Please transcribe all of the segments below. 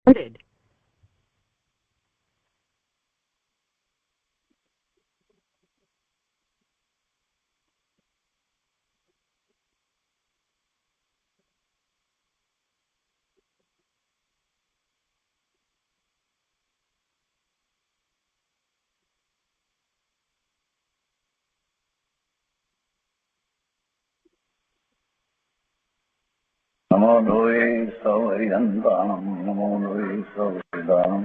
started. नमो लोये सौहरिहन्तानं नमो लोये सौहृदानं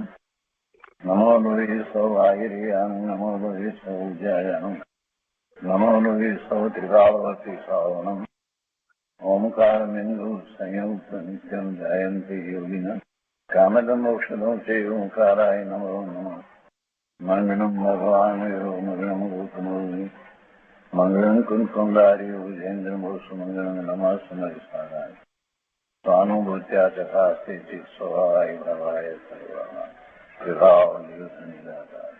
नमो लोये सौभागिर्यानं नमो लोये सौज्यायानं नमो लोये सौत्रिकावती सावनं ओंकारमिन्दु संयुक्त नित्यं जयन्ति योगिनः कामदं मोक्षदं चैव ओंकाराय नमो नमः मङ्गलं भगवान् मङ्गलं गौतमोनि मङ्गलं कुञ्कुण्डारि विजेन्द्रमोसुमङ्गलं नमः समरिसाराय स्वानुभूत्या चकास्ते चित् स्वभावाय भवाय सर्वः विभाव निरुद्ध निराकार।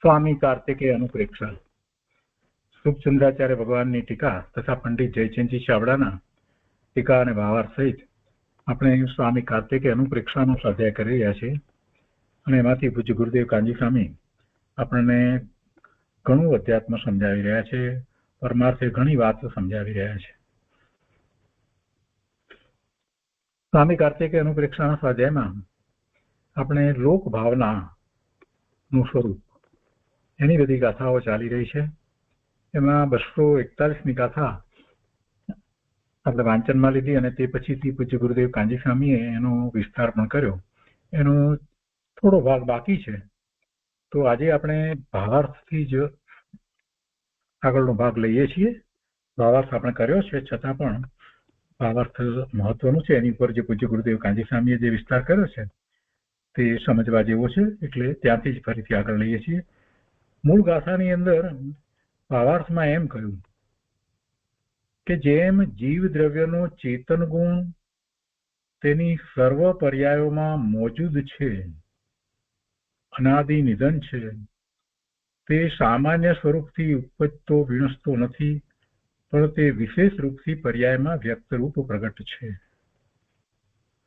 स्वामी कार्तिकेय अनुप्रेक्षा સુખચંદ્રાચાર્ય ભગવાનની ટીકા તથા પંડિત જયચંદજી ચાવડાના ટીકા અને ભાવાર્થ સહિત આપણે સ્વામી કાર્તિકેય અનુપ્રેક્ષાનો સ્વાધ્યાય કરી રહ્યા છીએ અને એમાંથી પૂજ્ય ગુરુદેવ કાનજી સ્વામી આપણને ઘણું અધ્યાત્મ સમજાવી રહ્યા છે, પરમાર્થે ઘણી વાતો સમજાવી રહ્યા છે. સ્વામી કાર્તિકેય અનુપ્રેક્ષાના સ્વાધ્યાયમાં આપણે લોક ભાવનાનું સ્વરૂપ એની બધી ગાથાઓ ચાલી રહી છે. એમાં 241ની ગાથા આપણે વાંચનમાં લીધી અને તે પછીથી પૂજ્ય ગુરુદેવ કાનજી સ્વામીએ એનો વિસ્તાર પણ કર્યો. એનો થોડો ભાગ બાકી છે, તો આજે આપણે ભાવાર્થથી જ આગળનો ભાગ લઈએ છીએ. ભાવાર્થ આપણે કર્યો છે, છતાં પણ ભાવાર્થ મહત્વનું છે. એની ઉપર જે પૂજ્ય ગુરુદેવ કાનજી સ્વામીએ જે વિસ્તાર કર્યો છે તે સમજવા જેવો છે, એટલે ત્યાંથી જ ફરીથી આગળ લઈએ છીએ. મૂળ ગાથાની અંદર ભાવાર્થમાં એમ કહ્યું કે જેમ જીવ દ્રવ્યનો ચેતન ગુણ તેની સર્વ પર્યાયોમાં મોજૂદ છે, અનાદિ નિધન છે, તે સામાન્ય સ્વરૂપથી ઉપજતો વિણસતો નથી, પણ તે વિશેષ રૂપથી પર્યાયમાં વ્યક્ત રૂપ પ્રગટ છે.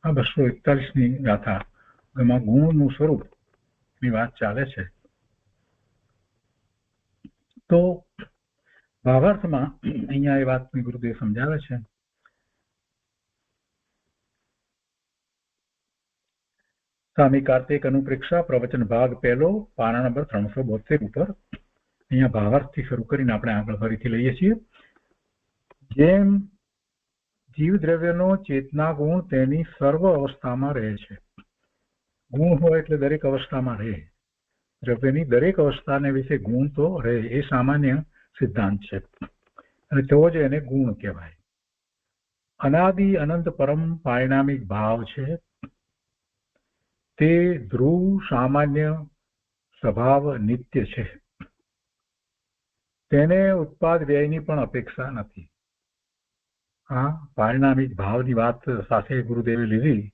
આ 241ની ગાથા એમાં ગુણનું સ્વરૂપની વાત ચાલે છે. તો ભાવાર્થમાં અહીંયા એ વાતની ગુરુદેવ સમજાવે છે. સ્વામી કાર્તિક અનુપ્રેક્ષા પ્રવચન ભાગ પહેલો, પાના નંબર 372 ઉપર અહીંયા ભાવાર્થથી શરૂ કરીને આપણે આગળ ફરીથી લઈએ છીએ. જેમ જીવ દ્રવ્યનો ચેતના ગુણ તેની સર્વ અવસ્થામાં રહે છે. ગુણ હોય એટલે દરેક અવસ્થામાં રહે. દ્રવ્યની દરેક અવસ્થાને વિશે ગુણ તો રહે, એ સામાન્ય સિદ્ધાંત છે અને તો જ એને ગુણ કહેવાય. અનાદિ અનંત પરમ પારિણામિક ભાવ છે. તે ધ્રુવ સામાન્ય સ્વભાવ નિત્ય છે. તેને ઉત્પાદ વ્યયની પણ અપેક્ષા નથી. આ પારિણામિક ભાવની વાત સાથે ગુરુદેવે લીધી,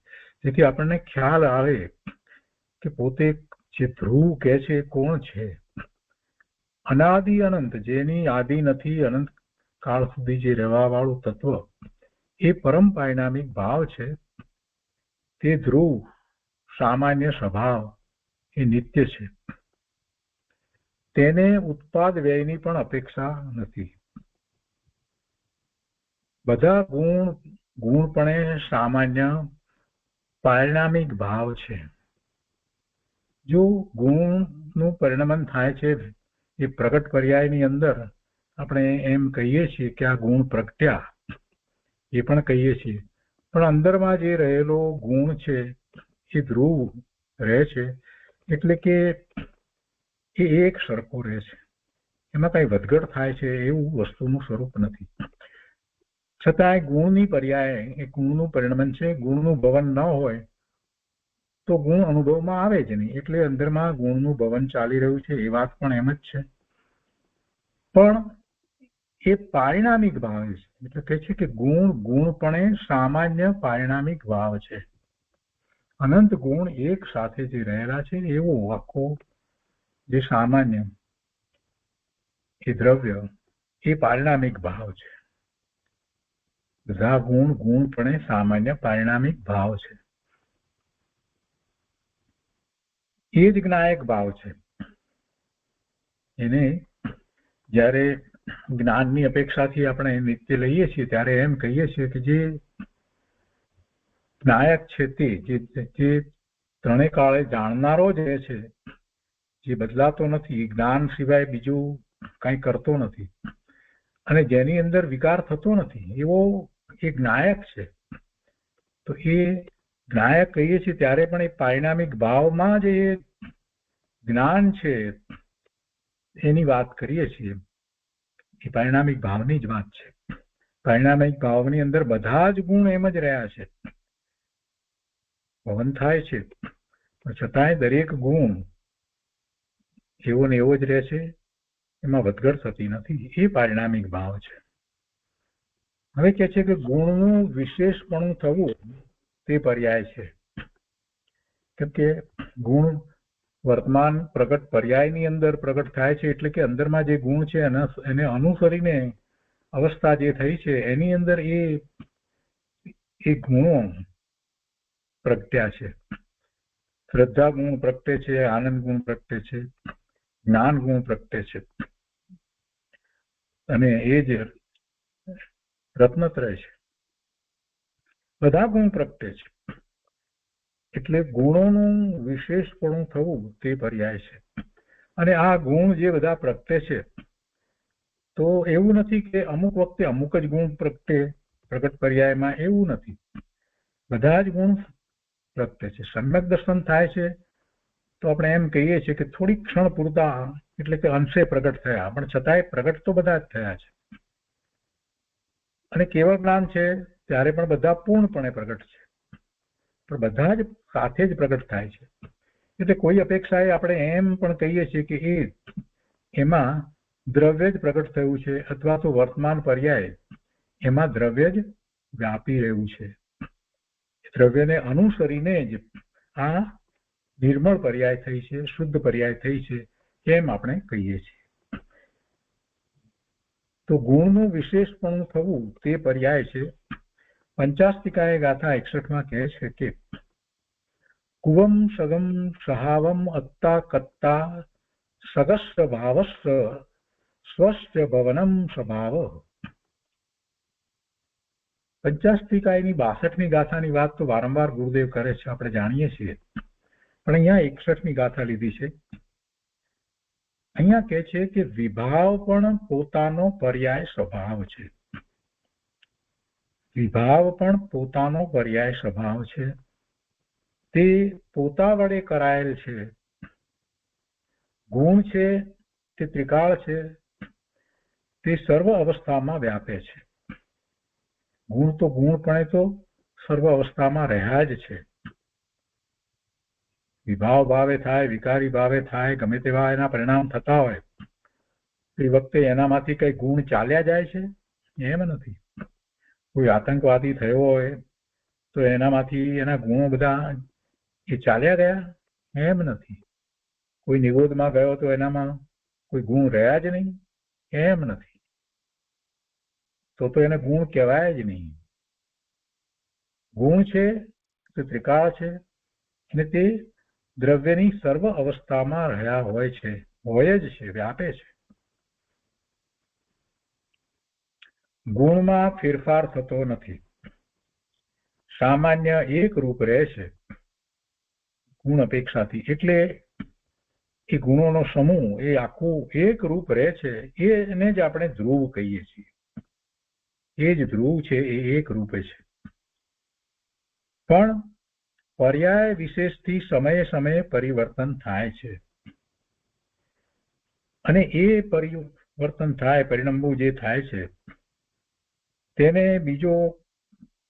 જેથી આપણને ખ્યાલ આવે કે પોતે જે ધ્રુવ કહે છે કોણ છે. અનાદિ અનંત, જેની આદિ નથી, અનંત કાળ સુધી જે રહેવા વાળું તત્વ, એ પરમ પારિણામિક ભાવ છે. તે ધ્રુવ સામાન્ય સ્વભાવ એ નિત્ય છે. તેને ઉત્પાદ વ્યયની પણ અપેક્ષા નથી. બધા ગુણપણે સામાન્ય પારિણામિક ભાવ છે. જો ગુણનું પરિણમન થાય છે એ પ્રગટ પર્યાયની અંદર આપણે એમ કહીએ છીએ કે આ ગુણ પ્રગટ્યા, એ પણ કહીએ છીએ, પણ અંદરમાં જે રહેલો ગુણ છે એ ધ્રુવ રહે છે, એટલે કે એ એક સરખો રહે છે. એમાં કઈ વધઘટ થાય છે એવું વસ્તુનું સ્વરૂપ નથી. છતાં ગુણની પર્યાય એ ગુણનું પરિણમન છે. ગુણનું ભવન ન હોય તો ગુણ અનુભવમાં આવે જ નહીં, એટલે અંદરમાં ગુણનું ભવન ચાલી રહ્યું છે એ વાત પણ એમ જ છે. પણ એ પારિણામિક ભાવ છે, એટલે કહે છે કે ગુણપણે સામાન્ય પારિણામિક ભાવ છે. અનંત ગુણ એક સાથે જે રહેલા છે એવો આખો જે સામાન્ય એ દ્રવ્ય એ પારિણામિક ભાવ છે. બધા ગુણ ગુણપણે સામાન્ય પારિણામિક ભાવ છે. એ જ જ્ઞાયક ભાવ છે. એને જ્યારે જ્ઞાનની અપેક્ષાથી આપણે નિત્ય લઈએ છીએ ત્યારે એમ કહીએ છીએ કે જે જ્ઞાયક છે તે જે ત્રણેય કાળે જાણનારો જ રહે છે, જે બદલાતો નથી, જ્ઞાન સિવાય બીજું કંઈ કરતો નથી અને જેની અંદર વિકાર થતો નથી, એવો એ જ્ઞાયક છે. તો એ જ્ઞાયક કહીએ છીએ ત્યારે પણ એ પારિણામિક ભાવમાં જે જ્ઞાન છે એની વાત કરીએ છીએ. એ પારિણામિક ભાવની જ વાત છે. પારિણામિક ભાવની અંદર બધા જ ગુણ એમ જ રહ્યા છે. પવન થાય છે પણ છતાંય દરેક ગુણ એવો ને એવો જ રહે છે, એમાં વધઘટ થતી નથી. એ પારિણામિક ભાવ છે. હવે કહે છે કે ગુણનું વિશેષપણું થવું તે પર્યાય છે. કેમ કે ગુણ વર્તમાન પ્રગટ પર્યાયની અંદર પ્રગટ થાય છે, એટલે કે અંદરમાં જે ગુણ છે એને અનુસરીને અવસ્થા જે થઈ છે એની અંદર એ ગુણો પ્રગટ્યા છે. શ્રદ્ધા ગુણ પ્રગટે છે, આનંદ ગુણ પ્રગટે છે, જ્ઞાન ગુણ પ્રગટે છે અને એ જ રત્નત્રય છે. બધા ગુણ પ્રગટે છે. એટલે ગુણોનું વિશેષપણું થવું તે પર્યાય છે. અને આ ગુણ જે બધા પ્રગટે છે તો એવું નથી કે અમુક વખતે અમુક જ ગુણ પ્રગટે પ્રગટ પર્યાયમાં, એવું નથી. બધા જ ગુણ પ્રગટે છે. સમ્યક દર્શન થાય છે તો આપણે એમ કહીએ છીએ કે થોડીક ક્ષણ પૂરતા, એટલે કે અંશે પ્રગટ થયા, પણ છતાંય પ્રગટ તો બધા જ થયા છે. અને કેવળ જ્ઞાન છે ત્યારે પણ બધા પૂર્ણપણે પ્રગટ છે, પણ બધા જ સાથે જ પ્રગટ થાય છે. એટલે કોઈ અપેક્ષાએ આપણે એમ પણ કહીએ છીએ કે એમાં દ્રવ્ય જ પ્રગટ થયું છે, અથવા તો વર્તમાન પર્યાય એમાં દ્રવ્ય જ વ્યાપી રહ્યું છે. દ્રવ્યને અનુસરીને જ આ નિર્મળ પર્યાય થઈ છે, શુદ્ધ પર્યાય થઈ છે, એમ આપણે કહીએ છીએ. તો ગુણનું વિશેષપણું થવું તે પર્યાય છે. પંચાસ્તિકાએ ગાથા 61માં કહે છે કે કુવમ સગમ સહાવમ અત્તા કત્તા સગસ્વ ભાવસ્વ સ્વસ્ય ભવનમ સ્વભાવ. પંચાસ્તિકાયની 62મી ગાથાની વાત તો વારંવાર ગુરુદેવ કરે છે, આપણે જાણીએ છીએ, પણ અહીંયા 61મી ગાથા લીધી છે. અહીંયા કહે છે કે વિભાવ પણ પોતાનો પર્યાય સ્વભાવ છે. વિભાવ પણ પોતાનો પર્યાય સ્વભાવ છે. તે પોતા વડે કરાયેલ છે. ગુણ છે તે ત્રિકાળ છે, તે સર્વ અવસ્થામાં વ્યાપે છે. ગુણ તો ગુણપણે તો સર્વ અવસ્થામાં રહ્યા જ છે. વિભાવ ભાવે થાય, વિકારી ભાવે થાય, ગમે તેવા એના પરિણામ થતા હોય, એ વખતે એનામાંથી કઈ ગુણ ચાલ્યા જાય છે? એમ નથી. કોઈ આતંકવાદી થયો હોય તો એનામાંથી એના ગુણો બધા એ ચાલ્યા ગયા? એમ નથી. કોઈ નિરોધમાં ગયો તો એનામાં કોઈ ગુણ રહ્યા જ નહીં? એમ નથી. તો એને ગુણ કહેવાય જ નહીં. ગુણ છે તે ત્રિકાળ છે અને તે દ્રવ્યની સર્વ અવસ્થામાં રહ્યા હોય છે, હોય જ છે, વ્યાપે છે. ગુણમાં ફેરફાર થતો નથી. સામાન્ય એક રૂપ રહે છે ગુણ અપેક્ષાથી. એટલે એ ગુણોનો સમૂહ એ આખું એક રૂપ રહે છે, એને જ આપણે ધ્રુવ કહીએ છીએ. એ જ ધ્રુવ છે, એ એક રૂપે છે. પણ પર્યાય વિશેષથી સમયે સમયે પરિવર્તન થાય છે અને એ પરિવર્તન થાય, પરિણમવું જે થાય છે તેને બીજો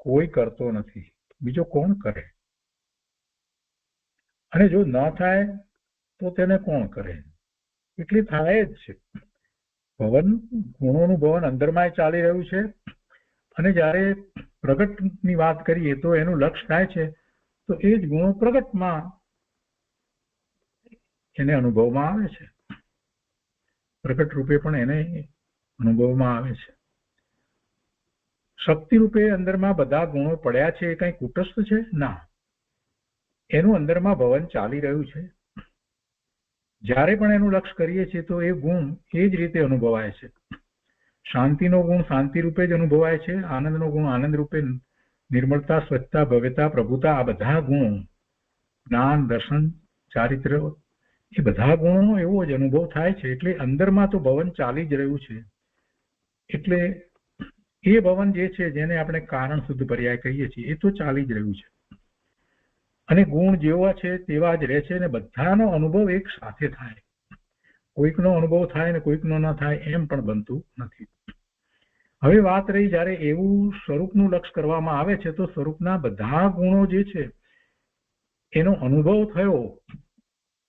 કોઈ કરતો નથી. બીજો કોણ કરે? અને જો ન થાય તો તેને કોણ કરે? એટલે થાય જ છે. ભવન, ગુણોનું ભવન અંદરમાં ચાલી રહ્યું છે અને જ્યારે પ્રગટની વાત કરીએ તો એનું લક્ષ્ય થાય છે તો એ જ ગુણો પ્રગટમાં એને અનુભવમાં આવે છે. પ્રગટ રૂપે પણ એને અનુભવમાં આવે છે. શક્તિ રૂપે અંદરમાં બધા ગુણો પડ્યા છે એ કઈ કુટસ્થ છે? ના, એનું અંદરમાં ભવન ચાલી રહ્યું છે. જ્યારે પણ એનું લક્ષ્ય કરીએ છીએ તો એ ગુણ એ જ રીતે અનુભવાય છે. શાંતિનો ગુણ શાંતિ રૂપે જ અનુભવાય છે, આનંદનો ગુણ આનંદ રૂપે, નિર્મળતા, સ્વચ્છતા, ભવ્યતા, પ્રભુતા, આ બધા ગુણો, જ્ઞાન, દર્શન, ચારિત્ર, એ બધા ગુણોનો એવો જ અનુભવ થાય છે. એટલે અંદરમાં તો ભવન ચાલી જ રહ્યું છે. એટલે એ ભવન જે છે જેને આપણે કારણ શુદ્ધ પર્યાય કહીએ છીએ એ તો ચાલી જ રહ્યું છે અને ગુણ જેવા છે તેવા જ રહે છે અને બધાનો અનુભવ એક સાથે થાય. કોઈકનો અનુભવ થાય ને કોઈકનો ન થાય એમ પણ બનતું નથી. હવે વાત રહી જ્યારે એવું સ્વરૂપનું લક્ષ્ય કરવામાં આવે છે તો સ્વરૂપના બધા ગુણો જે છે એનો અનુભવ થયો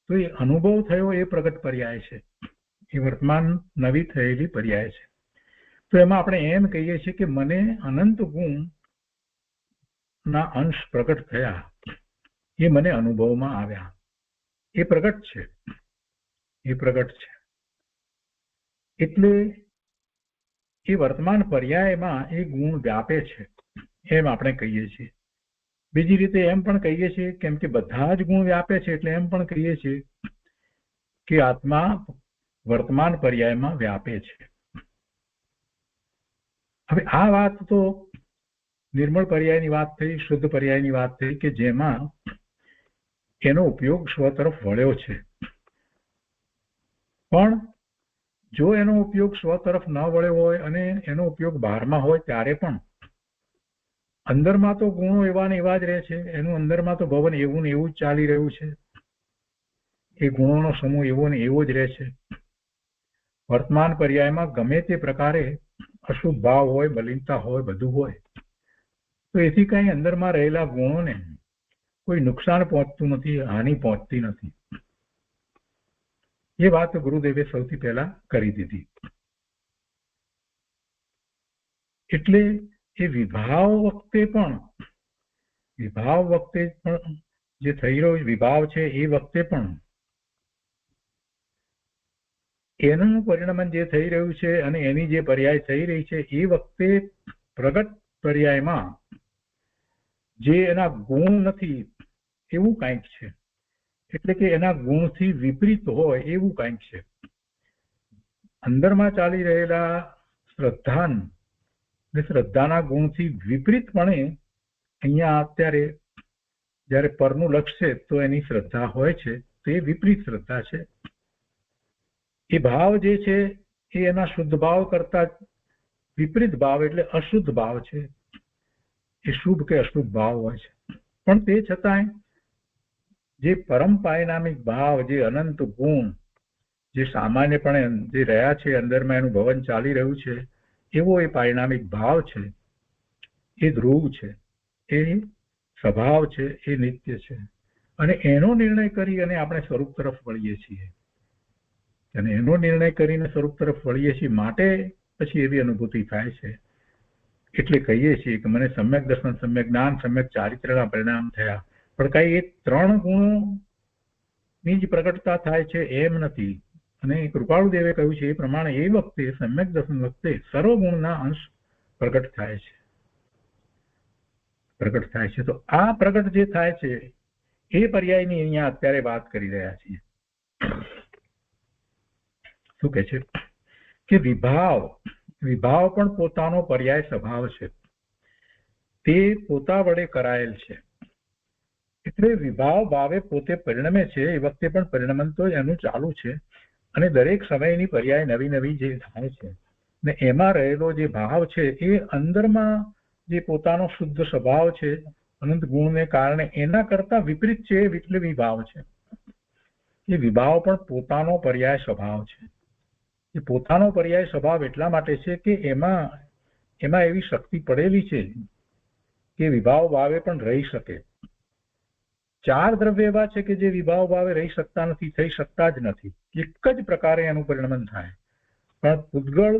તો એ અનુભવ થયો એ પ્રગટ પર્યાય છે, એ વર્તમાન નવી થયેલી પર્યાય છે. તો એમાં આપણે એમ કહીએ છીએ કે મને અનંત ગુણ ના અંશ પ્રગટ થયા, એ મને અનુભવમાં આવ્યા, એ પ્રગટ છે, એ પ્રગટ છે. એટલે એ વર્તમાન પર્યાયમાં એ ગુણ વ્યાપે છે એમ આપણે કહીએ છીએ. બીજી રીતે એમ પણ કહીએ છીએ કેમ કે બધા જ ગુણ વ્યાપે છે એટલે એમ પણ કહીએ છીએ કે આત્મા વર્તમાન પર્યાયમાં વ્યાપે છે. હવે આ વાત તો નિર્મળ પર્યાયની વાત થઈ, શુદ્ધ પર્યાયની વાત થઈ કે જેમાં એનો ઉપયોગ સ્વ તરફ વળ્યો છે. પણ જો એનો ઉપયોગ સ્વ તરફ ન વળ્યો હોય અને એનો ઉપયોગ બહારમાં હોય ત્યારે પણ અંદરમાં તો ગુણો એવા ને એવા જ રહે છે, એનું અંદરમાં તો ભવન એવું ને એવું જ ચાલી રહ્યું છે, એ ગુણોનો સમૂહ એવો ને એવો જ રહે છે. વર્તમાન પર્યાયમાં ગમે તે પ્રકારે અશુભ ભાવ હોય, મલિનતા હોય, બધું હોય તો એથી કઈ અંદરમાં રહેલા ગુણોને કોઈ નુકસાન પહોંચતું નથી, હાનિ પહોંચતી નથી. એ વાત ગુરુદેવે સૌથી પહેલા કરી દીધી. એટલે એ વિભાવ વખતે પણ જે થઈ રહ્યો વિભાવ છે એ વખતે પણ એનું પરિણમન જે થઈ રહ્યું છે અને એની જે પર્યાય થઈ રહી છે એ વખતે પ્રગટ પર્યાયમાં જે એના ગુણ નથી એવું કંઈક છે, એટલે કે એના ગુણથી વિપરીત હોય એવું કંઈક છે. અંદરમાં ચાલી રહેલા શ્રદ્ધાના ગુણથી વિપરીતપણે અહીંયા અત્યારે જ્યારે પરનું લક્ષ્ય છે તો એની શ્રદ્ધા હોય છે તો એ વિપરીત શ્રદ્ધા છે. એ ભાવ જે છે એ એના શુદ્ધ ભાવ કરતા વિપરીત ભાવ એટલે અશુદ્ધ ભાવ છે. એ શુભ કે અશુભ ભાવ હોય છે, પણ તે છતાંય જે પરમ પારિણામિક ભાવ, જે અનંત ગુણ, જે સામાન્યપણે જે રહ્યા છે અંદરમાં એનું ભવન ચાલી રહ્યું છે એવો એ પારિણામિક ભાવ છે, એ ધ્રુવ છે, એ સ્વભાવ છે, એ નિત્ય છે અને એનો નિર્ણય કરી અને આપણે સ્વરૂપ તરફ વળીએ છીએ અને એનો નિર્ણય કરીને સ્વરૂપ તરફ વળીએ છીએ માટે પછી એવી અનુભૂતિ થાય છે. એટલે કહીએ છીએ કે મને સમ્યક દર્શન, સમ્યક જ્ઞાન, સમ્યક ચારિત્રના પરિણામ થયા. પણ કઈ એ ત્રણ ગુણોની જ પ્રગટતા થાય છે એમ નથી. અને કૃપાળુ દેવે કહ્યું છે એ પ્રમાણે એ વખતે સમ્યક દર્શન વખતે સર્વ ગુણના અંશ પ્રગટ થાય છે. તો આ પ્રગટ જે થાય છે એ પર્યાયની અહીંયા અત્યારે વાત કરી રહ્યા છીએ. શું કે છે કે વિભાવ પણ પોતાનો પર્યાય સ્વભાવ છે, તે પોતા વડે કરાયેલ છે. એટલે વિભાવ ભાવે પોતે પરિણમે છે એ વખતે પણ પરિણમન તો એનું ચાલુ છે અને દરેક સમયની પર્યાય નવી નવી જે થાય છે ને એમાં રહેલો જે ભાવ છે એ અંદરમાં જે પોતાનો શુદ્ધ સ્વભાવ છે અનંત ગુણને કારણે એના કરતા વિપરીત છે એટલે વિભાવ છે. એ વિભાવ પણ પોતાનો પર્યાય સ્વભાવ છે. એ પોતાનો પર્યાય સ્વભાવ એટલા માટે છે કે એમાં એવી શક્તિ પડેલી છે કે વિભાવ ભાવે પણ રહી શકે. ચાર દ્રવ્ય એવા છે કે જે વિભાવ ભાવે રહી શકતા નથી, થઈ શકતા જ નથી. એક જ પ્રકારે એનું પરિણમન થાય. પણ પૂતગળ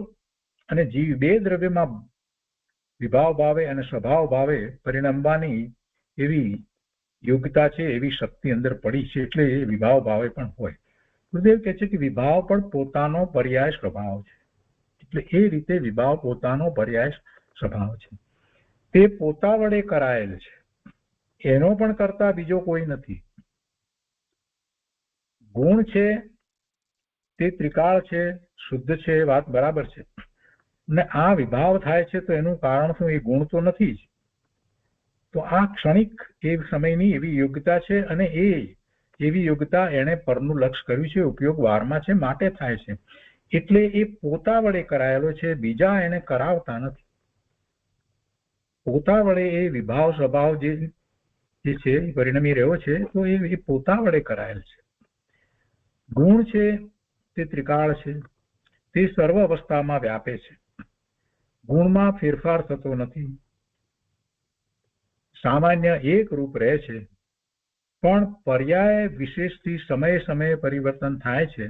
અને જીવ બે દ્રવ્યમાં વિભાવ ભાવે અને સ્વભાવ ભાવે પરિણમવાની એવી યોગ્યતા છે, એવી શક્તિ અંદર પડી છે એટલે એ વિભાવ ભાવે પણ હોય. ગુરુદેવ કહે છે કે વિભાવ પણ પોતાનો પર્યાય સ્વભાવ છે. એટલે એ રીતે વિભાવ પોતાનો પર્યાય સ્વભાવ છે. તે પોતા વડે કરાયેલ છે, એનો પણ કરતા બીજો કોઈ નથી. ગુણ છે તે ત્રિકાળ છે, શુદ્ધ છે, એ વાત બરાબર છે. ને આ વિભાવ થાય છે તો એનું કારણ શું? એ ગુણ તો નથી જ. તો આ ક્ષણિક એ સમયની એવી યોગ્યતા છે, અને એ એવી યોગ્યતા એને પરનું લક્ષ કર્યું છે, ઉપયોગ વારમાં છે, માટે થાય છે. એટલે એ પોતા વડે કરાયેલો છે, બીજા એને કરાવતા નથી. પોતા વડે એ વિભાવ સ્વભાવ જે છે પરિણમી રહ્યો છે, તો એ પોતા વડે કરાયેલ છે. ગુણ છે તે ત્રિકાળ છે, તે સર્વ અવસ્થામાં વ્યાપે છે. ગુણમાં ફેરફાર થતો નથી, સામાન્ય એક રૂપ રહે છે, પણ પર્યાય વિશેષથી સમયે સમયે પરિવર્તન થાય છે.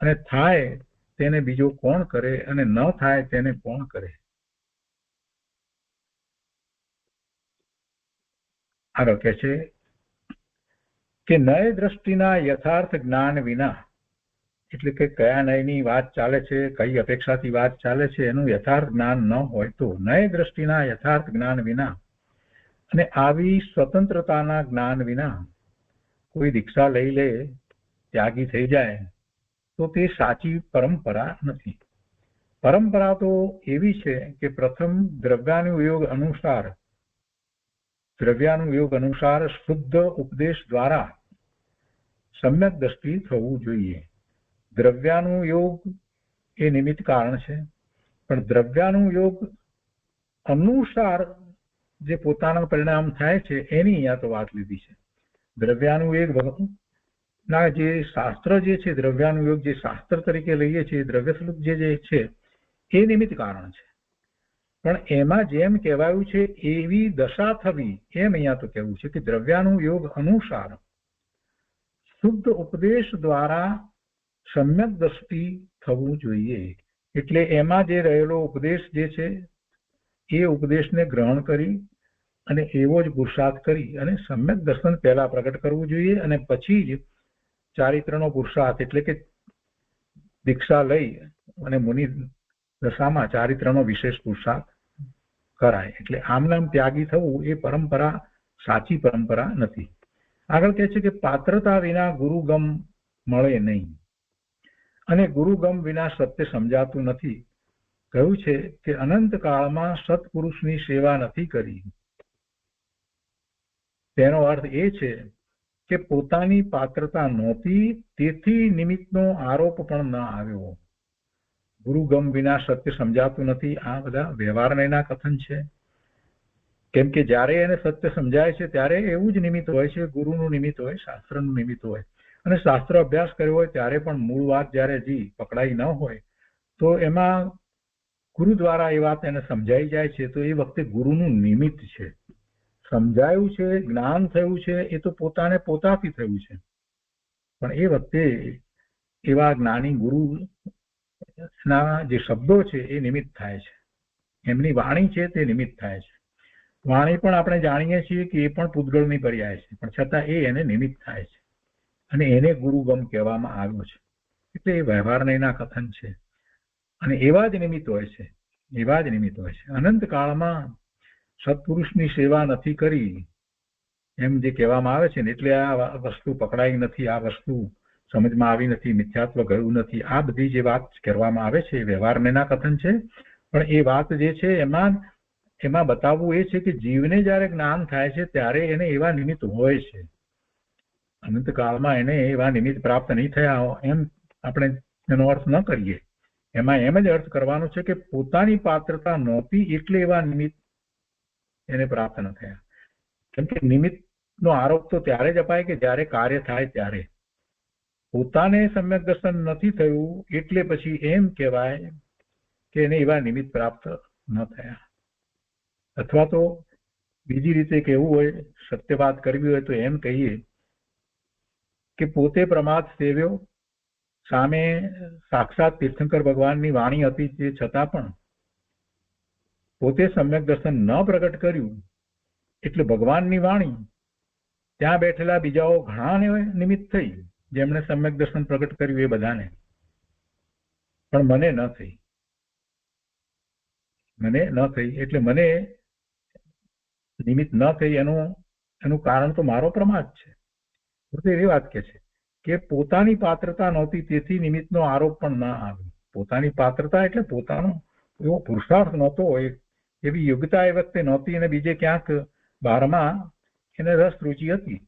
અને થાય તેને બીજો કોણ કરે, અને ન થાય તેને કોણ કરે? આગળ કહે છે કે નય દ્રષ્ટિના યથાર્થ જ્ઞાન વિના, એટલે કે કયા નયની વાત ચાલે છે, કઈ અપેક્ષાથી વાત ચાલે છે, એનું યથાર્થ જ્ઞાન ન હોય તો નય દ્રષ્ટિના યથાર્થ જ્ઞાન વિના અને આવી સ્વતંત્રતાના જ્ઞાન વિના કોઈ દીક્ષા લઈ લે, ત્યાગી થઈ જાય, તો તે સાચી પરંપરા નથી. પરંપરા તો એવી છે કે પ્રથમ દ્રવ્યાનુયોગ અનુસાર શુદ્ધ ઉપદેશ દ્વારા સમ્યક દ્રષ્ટિ થવું જોઈએ. દ્રવ્યાનુયોગ એ નિમિત્ત કારણ છે, પણ દ્રવ્યાનુયોગ અનુસાર જે પોતાના પરિણામ થાય છે એની અહીંયા તો વાત લીધી છે. દ્રવ્યાનુયોગ ના જે શાસ્ત્ર જે છે, દ્રવ્યાનુયોગ જે શાસ્ત્ર તરીકે લઈએ છીએ, દ્રવ્યસ્વરૂપ જે છે એ નિમિત્ત કારણ છે. પણ એમાં જેમ કહેવાયું છે એવી દશા થવી, એમ અહીંયા તો કહેવું છે કે દ્રવ્યાનુયોગ અનુસાર શુદ્ધ ઉપદેશ દ્વારા સમ્યક દ્રષ્ટિ થવું જોઈએ. એટલે એમાં જે રહેલો ઉપદેશ જે છે એ ઉપદેશને ગ્રહણ કરી અને એવો જ પુરુષાર્થ કરી અને સમ્યક દર્શન પહેલા પ્રગટ કરવું જોઈએ, અને પછી જ ચારિત્રનો પુરુષાર્થ, એટલે કે દીક્ષા લઈ અને મુનિ દશામાં ચારિત્રનો વિશેષ પુરુષાર્થ કરાય. એટલે આમનામ ત્યાગી થવું એ પરંપરા સાચી પરંપરા નથી. આગળ કહે છે કે પાત્રતા વિના ગુરુગમ મળે નહીં, અને ગુરુગમ વિના સત્ય સમજાતું નથી. કહ્યું છે કે અનંત કાળમાં સત્પુરુષની સેવા નથી કરી. તેનો અર્થ એ છે કે પોતાની પાત્રતા નહોતી, તેથી નિમિત્તનો આરોપ પણ ન આવ્યો. ગુરુગમ વિના સત્ય સમજાતું નથી, આ બધા વ્યવહારના કથન છે. કેમ કે જ્યારે એને સત્ય સમજાય છે ત્યારે એવું જ નિમિત્ત હોય છે, ગુરુનું નિમિત્ત હોય, શાસ્ત્રનું નિમિત્ત હોય. અને શાસ્ત્ર અભ્યાસ કર્યો હોય ત્યારે પણ મૂળ વાત જ્યારે હજી પકડાઈ ન હોય તો એમાં ગુરુ દ્વારા એ વાત એને સમજાઈ જાય છે, તો એ વખતે ગુરુનું નિમિત્ત છે. સમજાયું છે, જ્ઞાન થયું છે, એ તો પોતાને પોતાથી થયું છે, પણ એ વખતે એવા જ્ઞાની ગુરુ ના જે શબ્દો છે એ નિમિત્ત થાય છે, એમની વાણી છે તે નિમિત્ત થાય છે. વાણી પણ આપણે જાણીએ છીએ કે એ પણ પૂતગળની પર્યાય છે, પણ છતાં એ એને નિમિત્ત થાય છે, અને એને ગુરુગમ કહેવામાં આવ્યો છે. એટલે એ વ્યવહારના કથન છે, અને એવા જ નિમિત્ત હોય છે, એવા જ નિમિત્ત હોય છે. અનંત કાળમાં સત્પુરુષની સેવા નથી કરી એમ જે કહેવામાં આવે છે ને, એટલે આ વસ્તુ પકડાઈ નથી, આ વસ્તુ સમજમાં આવી નથી, મિથ્યાત્વ ગયું નથી, આ બધી જે વાત કરવામાં આવે છે એ વ્યવહારના કથન છે. પણ એ વાત જે છે એમાં બતાવવું એ છે કે જીવને જ્યારે જ્ઞાન થાય છે ત્યારે એને એવા નિમિત્ત હોય છે. અનંત કાળમાં એને એવા નિમિત્ત પ્રાપ્ત નહીં થયા એમ આપણે એનો અર્થ ન કરીએ. એમાં એમ જ અર્થ કરવાનો છે કે પોતાની પાત્રતા નહોતી એટલે એવા નિમિત્ત એને પ્રાપ્ત ન થયા. કેમ કે નિમિત્તનો આરોપ તો ત્યારે જ અપાય કે જ્યારે કાર્ય થાય ત્યારે. પોતાને સમ્યક દર્શન નથી થયું એટલે પછી એમ કહેવાય કે એને એવા નિમિત્ત પ્રાપ્ત ન થયા. અથવા તો બીજી રીતે કહેવું હોય, સત્ય વાત કરવી હોય તો એમ કહીએ કે પોતે પ્રમાદ સેવ્યો, સામે સાક્ષાત તીર્થંકર ભગવાનની વાણી હતી તે છતાં પણ પોતે સમ્યક દર્શન ન પ્રગટ કર્યું, એટલે ભગવાનની વાણી ત્યાં બેઠેલા બીજાઓ ઘણાને નિમિત્ત થઈ, જેમણે સમ્યક દર્શન પ્રગટ કર્યું એ બધાને, પણ મને ન થઈ. એટલે મને નિમિત્ત ન થઈ એનું કારણ તો મારો પ્રમાદ છે. તો એવી વાત કે છે કે પોતાની પાત્રતા નહોતી તેથી નિમિત્તનો આરોપ પણ ન આવ્યો. પોતાની પાત્રતા એટલે પોતાનો એવો પુરુષાર્થ નહોતો, એવી યોગ્યતા એ વખતે નહોતી, અને બીજે ક્યાંક બહારમાં એને રસ રુચિ હતી.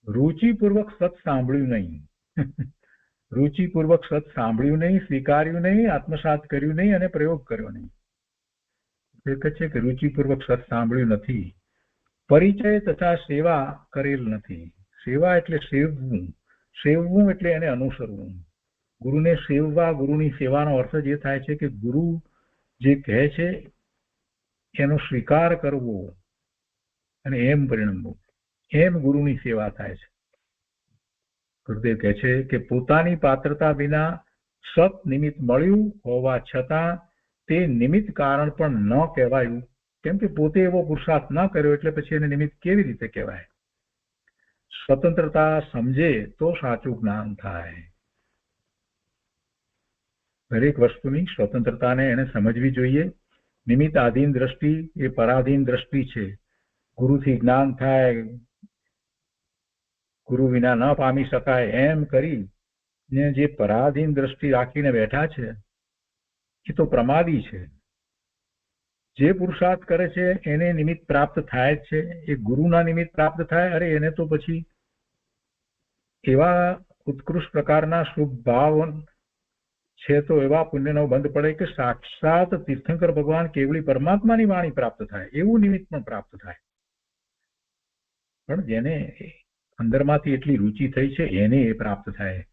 રુચિપૂર્વક સત સાંભળ્યું નહીં, રુચિપૂર્વક સત સાંભળ્યું નહીં, સ્વીકાર્યું નહીં, આત્મસાત કર્યું નહીં અને પ્રયોગ કર્યો નહીં. એ કહે છે કે રુચિપૂર્વક સત સાંભળ્યું નથી, પરિચય તથા સેવા કરેલ નથી. સેવા એટલે સેવવું, સેવવું એટલે એને અનુસરવું. ગુરુને સેવવા, ગુરુની સેવાનો અર્થ જ એ થાય છે કે ગુરુ જે કહે છે એનો સ્વીકાર કરવો અને એમ પરિણમવું, એમ ગુરુની સેવા થાય છે. ગુરુદેવ કહે છે કે પોતાની પાત્રતા વિના સત નિમિત્ત મળ્યું હોવા છતાં તે નિમિત્ત કારણ પણ ન કહેવાયું, કેમ કે પોતે એવો પુરુષાર્થ ન કર્યો એટલે પછી એને નિમિત્ત કેવી રીતે કહેવાય. સ્વતંત્રતા સમજે તો સાચું જ્ઞાન થાય. દરેક વસ્તુની સ્વતંત્રતાને એને સમજવી જોઈએ. નિમિત્ત આધીન દ્રષ્ટિ એ પરાધીન દ્રષ્ટિ છે. ગુરુથી જ્ઞાન થાય, ગુરુ વિના ન પામી શકાય એમ કરીને જે પરાધીન દ્રષ્ટિ રાખીને બેઠા છે એ તો પ્રમાદી છે. જે પુરુષાર્થ કરે છે એને નિમિત્ત પ્રાપ્ત થાય જ છે. એ ગુરુના નિમિત્ત પ્રાપ્ત થાય, અરે એને તો પછી એવા ઉત્કૃષ્ટ પ્રકારના શુભ ભાવ છે તો એવા પુણ્યનો બંધ પડે કે સાક્ષાત તીર્થંકર ભગવાન કેવળી પરમાત્માની વાણી પ્રાપ્ત થાય, એવું નિમિત્ત પણ પ્રાપ્ત થાય. પણ જેને અંદરમાંથી એટલી રુચિ થઈ છે એને એ પ્રાપ્ત થાય.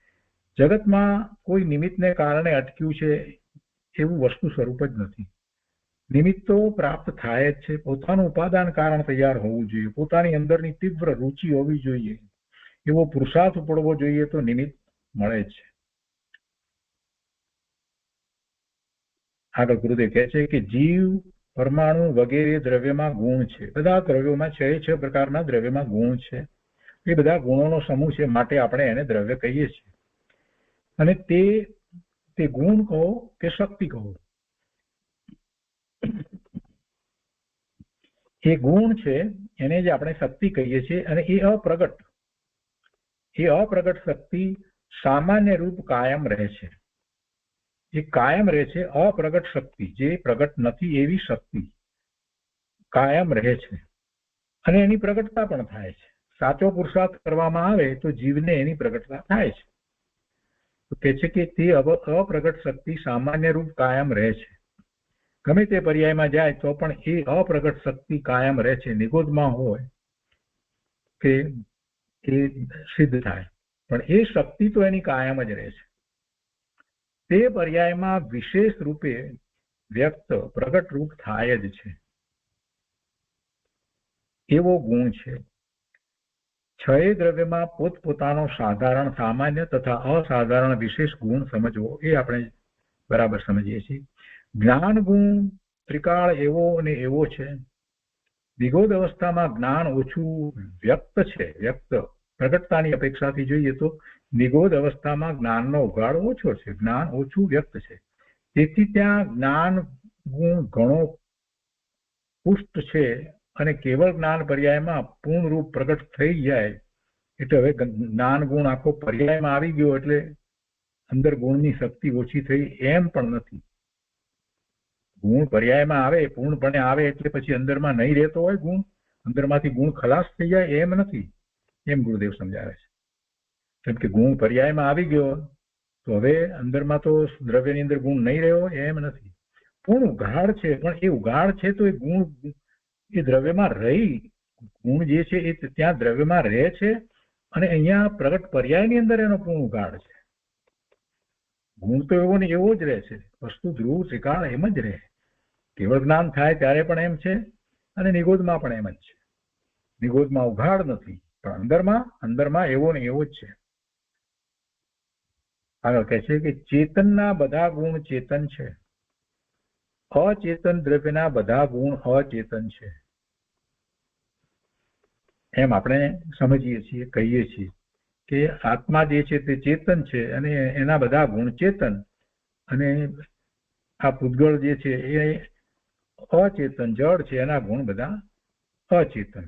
જગતમાં કોઈ નિમિત્તને કારણે અટક્યું છે એવું વસ્તુ સ્વરૂપ જ નથી. નિમિત્તો પ્રાપ્ત થાય જ છે. પોતાનું ઉપાદાન કારણ તૈયાર હોવું જોઈએ, પોતાની અંદરની તીવ્ર રુચિ હોવી જોઈએ, એવો પુરુષાર્થ પડવો જોઈએ તો નિમિત્ત મળે જ છે. આગળ ગુરુદેવ કહે છે કે જીવ, પરમાણુ વગેરે દ્રવ્યમાં ગુણ છે. બધા દ્રવ્યોમાં 6 પ્રકારના દ્રવ્યમાં ગુણ છે. એ બધા ગુણોનો સમૂહ છે, માટે આપણે એને દ્રવ્ય કહીએ છીએ. અને તે ગુણ કહો કે શક્તિ કહો, એ ગુણ છે એને જ આપણે શક્તિ કહીએ છીએ. અને એ અપ્રગટ શક્તિ સામાન્ય રૂપ કાયમ રહે છે. એ કાયમ રહે છે. અપ્રગટ શક્તિ, જે પ્રગટ નથી એવી શક્તિ કાયમ રહે છે અને એની પ્રગટતા પણ થાય છે. સાચો પુરુષાર્થ કરવામાં આવે તો જીવને એની પ્રગટતા થાય છે. તો કહે છે કે તે અપ્રગટ શક્તિ સામાન્ય રૂપ કાયમ રહે છે. ગમે તે પર્યાયમાં જાય તો પણ એ અપ્રગટ શક્તિ કાયમ રહે છે. નિગોદમાં હોય કે એ સિદ્ધ થાય, પણ એ શક્તિ તો એની કાયમ જ રહે છે. તે પર્યાયમાં વિશેષ રૂપે વ્યક્ત પ્રગટ રૂપ થાય જ છે. એવો ગુણ છે. 6 દ્રવ્યમાં પોતપોતાનો સાધારણ, સામાન્ય તથા અસાધારણ વિશેષ ગુણ સમજવો, એ આપણે બરાબર સમજીએ છીએ. જ્ઞાન ગુણ ત્રિકાળ એવો અને એવો છે. વિગોદ અવસ્થામાં જ્ઞાન ઓછું વ્યક્ત છે. વ્યક્ત પ્રગટતાની અપેક્ષાથી જોઈએ તો નિગોદ અવસ્થામાં જ્ઞાનનો ઉગાડ ઓછો છે, જ્ઞાન ઓછું વ્યક્ત છે. તેથી ત્યાં જ્ઞાન ગુણ ઘણો પુષ્ટ છે અને કેવળ જ્ઞાન પર્યાયમાં પૂર્ણ રૂપ પ્રગટ થઈ જાય એટલે હવે જ્ઞાન ગુણ આખો પર્યાયમાં આવી ગયો એટલે અંદર ગુણની શક્તિ ઓછી થઈ એમ પણ નથી. ગુણ પર્યાયમાં આવે, પૂર્ણપણે આવે એટલે પછી અંદરમાં નહીં રહેતો હોય ગુણ, અંદરમાંથી ગુણ ખલાસ થઈ જાય એમ નથી, એમ ગુરુદેવ સમજાવે છે. કેમ કે ગુણ પર્યાયમાં આવી ગયો તો હવે અંદરમાં તો દ્રવ્યની અંદર ગુણ નહીં રહ્યો એમ નથી. પૂર્ણ ઉઘાડ છે, પણ એ ઉઘાડ છે તો એ ગુણ એ દ્રવ્યમાં રહી, ગુણ જે છે એ ત્યાં દ્રવ્યમાં રહે છે અને અહીંયા પ્રગટ પર્યાયની અંદર એનો પૂર્ણ ઉઘાડ છે. ગુણ તો એવો ને એવો જ રહે છે. વસ્તુ ધ્રુવ ત્રિકાળ એમ જ રહે. કેવળ જ્ઞાન થાય ત્યારે પણ એમ છે અને નિગોદમાં પણ એમ જ છે. નિગોદમાં ઉઘાડ નથી, પણ અંદરમાં એવો ને એવો જ છે. આગળ કહે છે કે ચેતનના બધા ગુણ ચેતન છે, અચેતન દ્રવ્યના બધા ગુણ અચેતન છે. એમ આપણે સમજીએ છીએ, કહીએ છીએ કે આત્મા જે છે તે ચેતન છે અને એના બધા ગુણ ચેતન, અને આ પૂતગળ જે છે એ અચેતન જળ છે, એના ગુણ બધા અચેતન.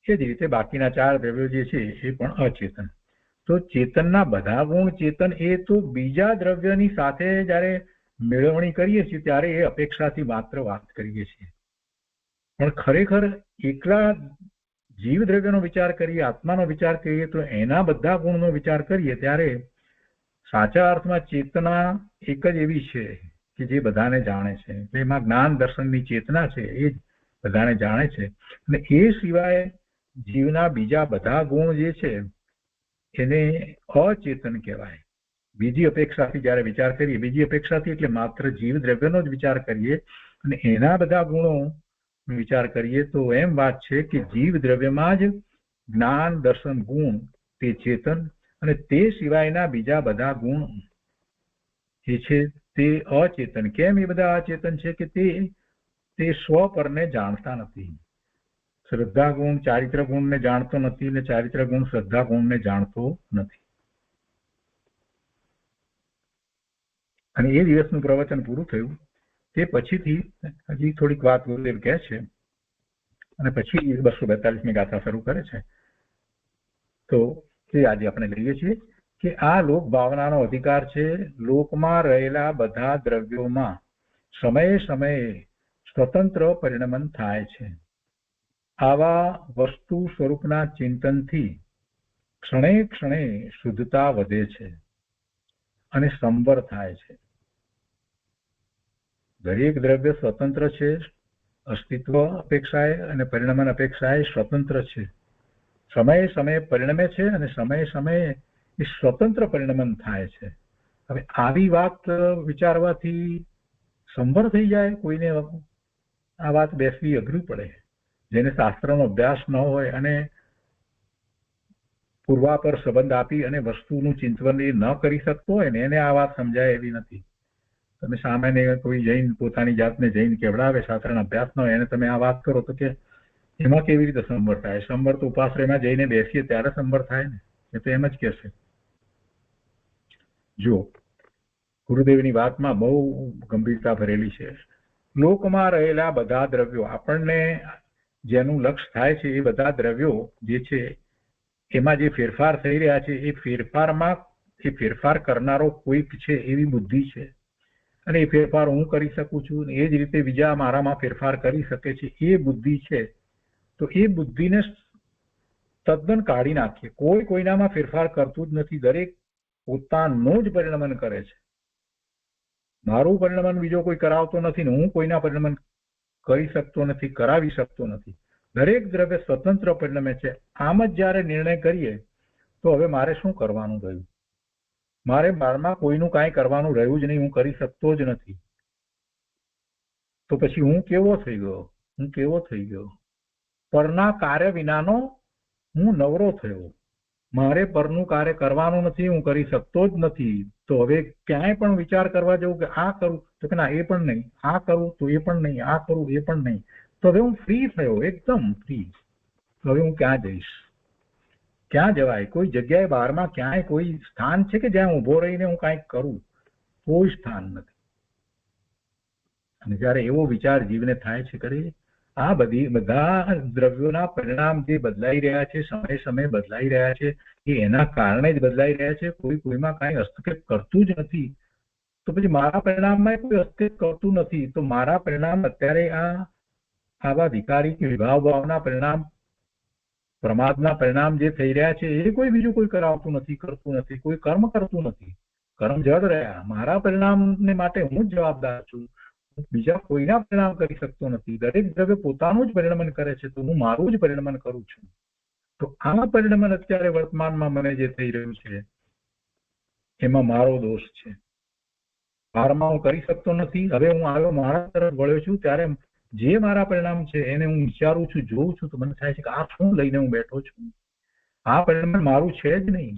એ જ રીતે બાકીના 4 દ્રવ્યો જે છે એ પણ અચેતન. તો ચેતનના બધા ગુણ ચેતન એ તો બીજા દ્રવ્યની સાથે જ્યારે મેળવણી કરીએ છીએ ત્યારે એ અપેક્ષાથી માત્ર વાત કરીએ છીએ. પણ ખરેખર એકલા જીવ દ્રવ્યનો વિચાર કરીએ, આત્માનો વિચાર કરીએ તો એના બધા ગુણનો વિચાર કરીએ ત્યારે સાચા અર્થમાં ચેતના એક જ એવી છે કે જે બધાને જાણે છે. એમાં જ્ઞાન દર્શનની ચેતના છે એ જ બધાને જાણે છે. અને એ સિવાય જીવના બીજા બધા ગુણ જે છે એને અચેતન કહેવાય. બીજી અપેક્ષાથી જ્યારે વિચાર કરીએ, બીજી અપેક્ષાથી એટલે માત્ર જીવ દ્રવ્યનો જ વિચાર કરીએ અને એના બધા ગુણો વિચાર કરીએ તો એમ વાત છે કે જીવ દ્રવ્યમાં જ જ્ઞાન દર્શન ગુણ તે ચેતન અને તે સિવાયના બીજા બધા ગુણ જે છે તે અચેતન. કેમ એ બધા અચેતન છે કે તે સ્વપરને જાણતા નથી. શ્રદ્ધા ગુણ ચારિત્ર ગુણને જાણતો નથી અને ચારિત્ર ગુણ શ્રદ્ધા ગુણને જાણતો નથી. અને એ દિવસનું પ્રવચન પૂરું થયું. તે પછીથી હજી થોડીક વાત ગુરુદેવ કહે છે અને પછી 242મી ગાથા શરૂ કરે છે. તો તે આજે આપણે લઈએ છીએ કે આ લોક ભાવનાનો અધિકાર છે. લોકમાં રહેલા બધા દ્રવ્યોમાં સમયે સમયે સ્વતંત્ર પરિણમન થાય છે. આવા વસ્તુ સ્વરૂપના ચિંતનથી ક્ષણે ક્ષણે શુદ્ધતા વધે છે અને સંવર થાય છે. દરેક દ્રવ્ય સ્વતંત્ર છે. અસ્તિત્વ અપેક્ષાએ અને પરિણમન અપેક્ષાએ સ્વતંત્ર છે. સમયે સમયે પરિણમે છે અને સમયે સમયે એ સ્વતંત્ર પરિણમન થાય છે. હવે આવી વાત વિચારવાથી સંવર થઈ જાય કોઈને. આ વાત બેસવી અઘરી પડે. જેને શાસ્ત્રનો અભ્યાસ ન હોય અને પૂર્વાપર સંબંધ આપી અને વસ્તુનું ચિંતન ન કરી શકતો હોય ને એને આ વાત સમજાય એવી નથી. તમે સામાન્ય કોઈ જૈન પોતાની જાતને જૈન કેવડાવે, શાસ્ત્રના અભ્યાસ ન હોય એને તમે આ વાત કરો તો કે એમાં કેવી રીતે સંવર થાય? સંવર તો ઉપાશ્રયમાં જઈને બેસીએ ત્યારે સંવર થાય ને. એ તો એમ જ કહેશે. જો ગુરુદેવની વાતમાં બહુ ગંભીરતા ભરેલી છે. લોકમાં રહેલા બધા દ્રવ્યો, આપણને જેનું લક્ષ્ય થાય છે એ બધા દ્રવ્યો જે છે એમાં જે ફેરફાર થઈ રહ્યા છે એ ફેરફારમાં એ ફેરફાર કરનારો કોઈક છે એવી બુદ્ધિ છે અને એ ફેરફાર હું કરી શકું છું. એ જ રીતે બીજા મારામાં ફેરફાર કરી શકે છે એ બુદ્ધિ છે. તો એ બુદ્ધિને તદ્દન કાઢી નાખીએ. કોઈ કોઈનામાં ફેરફાર કરતું જ નથી. દરેક પોતાનું જ પરિણમન કરે છે. મારું પરિણમન બીજો કોઈ કરાવતો નથી ને હું કોઈના પરિણમન કરી શકતો નથી, કરાવી શકતો નથી. દરેક દ્રવ્ય સ્વતંત્ર પરિણમે છે. આમ જ જ્યારે નિર્ણય કરીએ તો હવે મારે શું કરવાનું રહ્યું? મારે મારમાં કોઈનું કાંઈ કરવાનું રહ્યું જ નહીં. હું કરી શકતો જ નથી. તો પછી હું કેવો થઈ ગયો? હું કેવો થઈ ગયો? પરના કાર્ય વિનાનો હું નવરો થયો. મારે પરનું કાર્ય કરવાનું નથી, હું કરી શકતો જ નથી. તો હવે ક્યાંય પણ વિચાર કરવા જવું કે આ કરું તો કે ના એ પણ નહીં, આ કરું તો એ પણ નહીં, આ કરું એ પણ નહીં. તો હવે હું ફ્રી થયો, એકદમ ફ્રી. હવે હું ક્યાં જઈશ? ક્યાં જવાય? કોઈ જગ્યાએ બહારમાં ક્યાંય કોઈ સ્થાન છે કે જ્યાં ઉભો રહીને હું કાંઈક કરું? કોઈ સ્થાન નથી. અને જયારે એવો વિચાર જીવને થાય છે કરે આ બધા દ્રવ્યોના પરિણામ જે બદલાઈ રહ્યા છે, સમય સમય બદલાઈ રહ્યા છે, એ એના કારણે જ બદલાઈ રહ્યા છે. કોઈ કોઈમાં કાંઈ હસ્તક્ષેપ કરતું જ નથી. તો પછી મારા પરિણામમાં કોઈ હસ્તક્ષેપ કરતું નથી તો મારા પરિણામ અત્યારે આવા વિકારી કે વિભાવ ભાવના પરિણામ, પ્રમાદના પરિણામ જે થઈ રહ્યા છે એ કોઈ બીજું કોઈ કરાવતું નથી, કરતું નથી. કોઈ કર્મ કરતું નથી. કર્મ જડ રહ્યા. મારા પરિણામને માટે હું જ જવાબદાર છું. બીજા કોઈના પરિણામ કરી શકતો નથી. દરેક દ્રવ્ય પોતાનું જ પરિણમન કરે છે તો હું મારું જ પરિણમન કરું છું. તો આ પરિણમન અત્યારે વર્તમાનમાં મને જે થઈ રહ્યું છે એમાં મારો દોષ છે. બહારમાં હું કરી શકતો નથી. હવે હું આવ્યો મારા તરફ વળ્યો છું ત્યારે જે મારા પરિણામ છે એને હું વિચારું છું, જોઉં છું તો મને થાય છે કે આ શું લઈને હું બેઠો છું? આ પરિણમન મારું છે જ નહીં.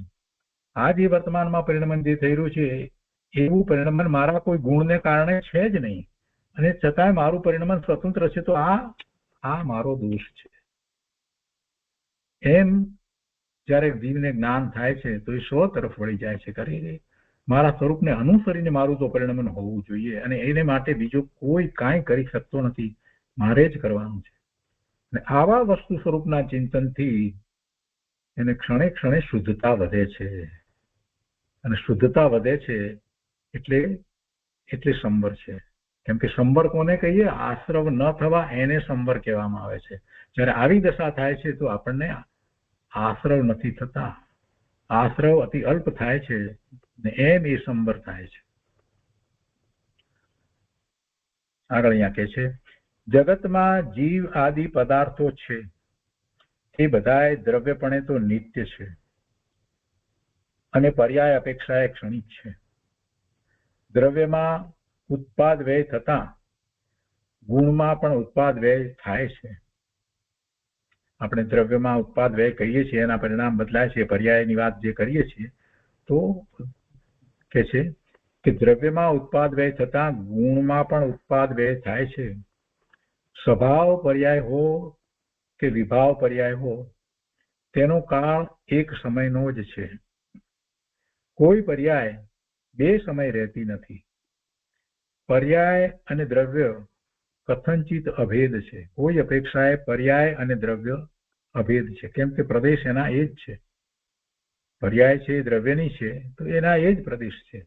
આ જે વર્તમાનમાં પરિણમન જે થઈ રહ્યું છે એવું પરિણમન મારા કોઈ ગુણને કારણે છે જ નહીં. અને છતાંય મારું પરિણમન સ્વતંત્ર છે. તો આ મારો દોષ છે. એમ જયારે જીવને જ્ઞાન થાય છે તો એ સ્વ તરફ વળી જાય છે. કરી મારા સ્વરૂપને અનુસરીને મારું તો પરિણમન હોવું જોઈએ અને એને માટે બીજો કોઈ કાંઈ કરી શકતો નથી. મારે જ કરવાનું છે. ને આવા વસ્તુ સ્વરૂપના ચિંતનથી એને ક્ષણે ક્ષણે શુદ્ધતા વધે છે, અને શુદ્ધતા વધે છે એટલે સંવર છે. કેમ કે સંવર કોને કહીએ? આશ્રવ ન થવા એને સંવર કહેવામાં આવે છે. જ્યારે આવી દશા થાય છે તો આપણને આશ્રવ નથી થતા, આશ્રવ અતિ અલ્પ થાય છે ને એમ એ સંવર થાય છે. આગળ અહીંયા કહે છે, જગતમાં જીવ આદિ પદાર્થો છે એ બધાય દ્રવ્યપણે તો નિત્ય છે અને પર્યાય અપેક્ષાએ ક્ષણિક છે. દ્રવ્યમાં ઉત્પાદ વ્યય થતા ગુણમાં પણ ઉત્પાદ વ્યય થાય છે. આપણે દ્રવ્યમાં ઉત્પાદ વ્યય કહીએ છીએ, એના પરિણામ બદલાય છે, પર્યાયની વાત જે કરીએ છીએ તો કે છે કે દ્રવ્યમાં ઉત્પાદ વ્યય થતા ગુણમાં પણ ઉત્પાદ વ્યય થાય છે. સ્વભાવ પર્યાય હો કે વિભાવ પર્યાય હો, તેનો કાળ એક સમયનો જ છે. કોઈ પર્યાય બે સમય રહેતી નથી. પર્યાય અને દ્રવ્ય કથનચિત અભેદ છે. કોઈ અપેક્ષાએ પર્યાય અને દ્રવ્ય અભેદ છે, કેમ કે પ્રદેશ એના એ જ છે. પર્યાય છે દ્રવ્યની છે તો એના એ જ પ્રદેશ છે,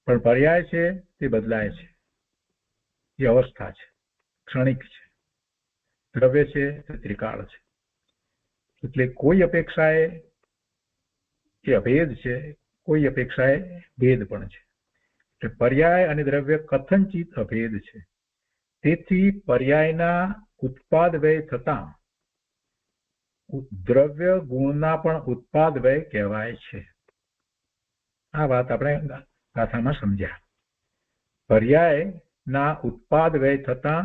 પણ પર્યાય છે તે બદલાય છે, એ અવસ્થા છે, ક્ષણિક છે. દ્રવ્ય છે તે ત્રિકાળ છે. એટલે કોઈ અપેક્ષાએ એ અભેદ છે, કોઈ અપેક્ષાએ ભેદ પણ છે. એટલે પર્યાય અને દ્રવ્ય કથનચિત અભેદ છે. તેથી પર્યાયના ઉત્પાદ વ્યય થતા દ્રવ્ય ગુણના પણ ઉત્પાદ વ્યય કહેવાય છે. આ વાત આપણે ગાથામાં સમજ્યા. પર્યાયના ઉત્પાદ વ્યય થતા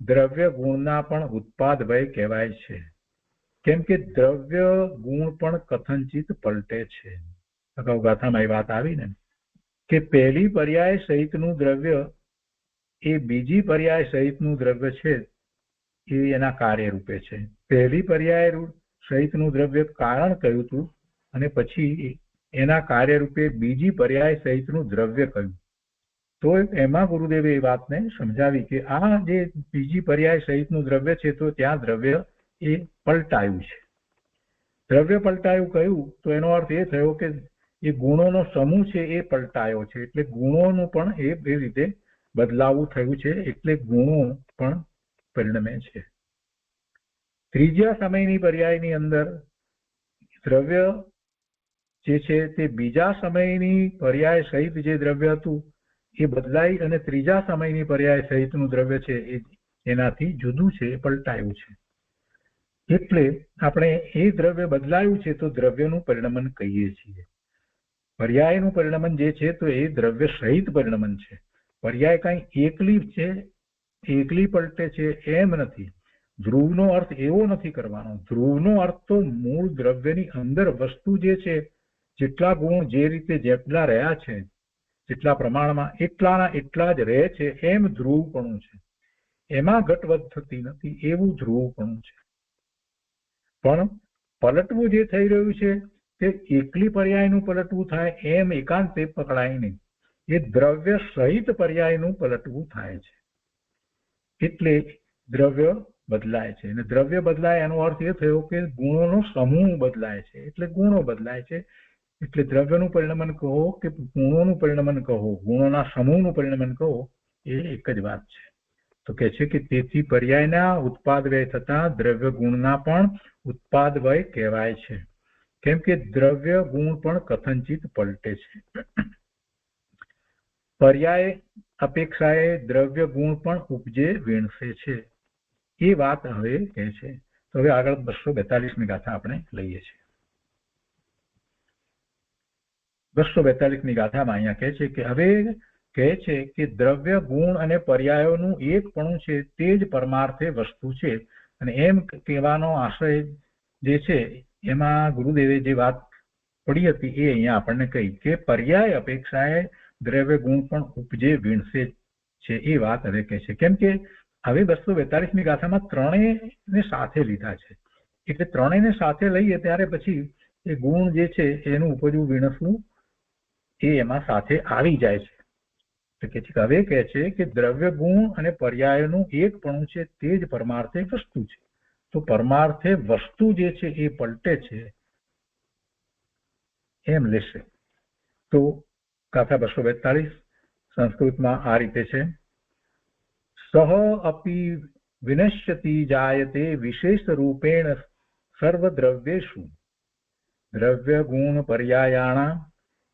દ્રવ્ય ગુણના પણ ઉત્પાદ વ્યય કહેવાય છે. કેમ કે દ્રવ્ય ગુણ પણ કથનચિત પલટે છે. અગાઉ ગાથામાં એ વાત આવી ને કે પહેલી પર્યાય સહિતનું દ્રવ્ય એ બીજી પર્યાય સહિતનું દ્રવ્ય છે એ એના કાર્ય રૂપે છે. પહેલી પર્યાય સહિતનું દ્રવ્ય કારણ કહ્યું હતું અને પછી એના કાર્ય રૂપે બીજી પર્યાય સહિતનું દ્રવ્ય કહ્યું. તો એમાં ગુરુદેવે એ વાતને સમજાવી કે આ જે બીજી પર્યાય સહિતનું દ્રવ્ય છે તો ત્યાં દ્રવ્ય એ પલટાયું છે. દ્રવ્ય પલટાયું કહ્યું તો એનો અર્થ એ થયો કે એ ગુણોનો સમૂહ છે એ પલટાયો છે, એટલે ગુણોનું પણ એ રીતે બદલાવું થયું છે, એટલે ગુણો પણ પરિણમે છે. ત્રીજા સમયની પર્યાયની અંદર દ્રવ્ય જે છે તે બીજા સમયની પર્યાય સહિત જે દ્રવ્ય હતું એ બદલાઈ અને ત્રીજા સમયની પર્યાય સહિતનું દ્રવ્ય છે એ એનાથી જુદું છે, એ પલટાયું છે. એટલે આપણે એ દ્રવ્ય બદલાયું છે તો દ્રવ્યનું પરિણમન કહીએ છીએ. પર્યાયનું પરિણમન જે છે તો એ દ્રવ્ય સહિત પરિણમન છે. પર્યાય કઈ એકલી છે, એકલી પલટે છે એમ નથી. ધ્રુવનો અર્થ એવો નથી કરવાનો. ધ્રુવનો અર્થ તો મૂળ દ્રવ્યની અંદર વસ્તુ જે છે, જેટલા ગુણ જે રીતે જેટલા રહ્યા છે, જેટલા પ્રમાણમાં એટલાના એટલા જ રહે છે એમ ધ્રુવપણું છે. એમાં ઘટવધ થતી નથી એવું ધ્રુવપણું છે. પણ પલટવું જે થઈ રહ્યું છે તે એકલી પર્યાયનું પલટવું થાય એમ એકાંતે પકડાય નહીં. એ દ્રવ્ય સહિત પર્યાયનું પલટવું થાય છે. એટલે દ્રવ્ય બદલાય છે. અને દ્રવ્ય બદલાય એનો અર્થ એ થયો કે ગુણોનો સમૂહ બદલાય છે, એટલે ગુણો બદલાય છે. એટલે દ્રવ્યનું પરિણમન કહો કે ગુણોનું પરિણમન કહો, ગુણોના સમૂહનું પરિણમન કહો, એ એક જ વાત છે. તો કે છે કે તેથી પર્યાયના ઉત્પાદ વ્યય થતા દ્રવ્ય ગુણના પણ ઉત્પાદ વ્યય કહેવાય છે. કેમ કે દ્રવ્ય ગુણ પણ કથનચિત પલટે છે. પર્યાય અપેક્ષાએ દ્રવ્ય ગુણ પણ ઉપજે વીણસે છે. એ વાત હવે કહે છે. તો હવે આગળ 242ની ગાથા આપણે લઈએ છીએ. 242ની ગાથામાં અહીંયા કહે છે કે હવે કહે છે કે દ્રવ્ય ગુણ અને પર્યાયોનું એકપણું છે તે જ પરમાર્થે વસ્તુ છે. અને એમ કહેવાનો આશય જે છે એમાં ગુરુદેવે જે વાત પડી હતી એ અહીંયા આપણને કહી કે પર્યાય અપેક્ષાએ દ્રવ્ય ગુણ પણ ઉપજે વીણસે છે. એ વાત હવે કહે છે. કેમ કે હવે 242ની ગાથામાં ત્રણેયને સાથે લીધા છે, એટલે ત્રણેયને સાથે લઈએ ત્યારે પછી એ ગુણ જે છે એનું ઉપજવું વીણસવું એ એમાં સાથે આવી જાય છે. કે છે કે હવે કહે છે કે દ્રવ્ય ગુણ અને પર્યાયનું એકપણું છે તે જ પરમાર્થે વસ્તુ છે. તો પરમાર્થે વસ્તુ જે છે એ પલટે છે એમ લેશે. તો ગાથા 242 સંસ્કૃતમાં આ રીતે છે. સહ અપી વિનશ્યતિ જાયતે વિશેષ રૂપેણ સર્વદ્રવ્યેષુ દ્રવ્ય ગુણ પર્યાયાણા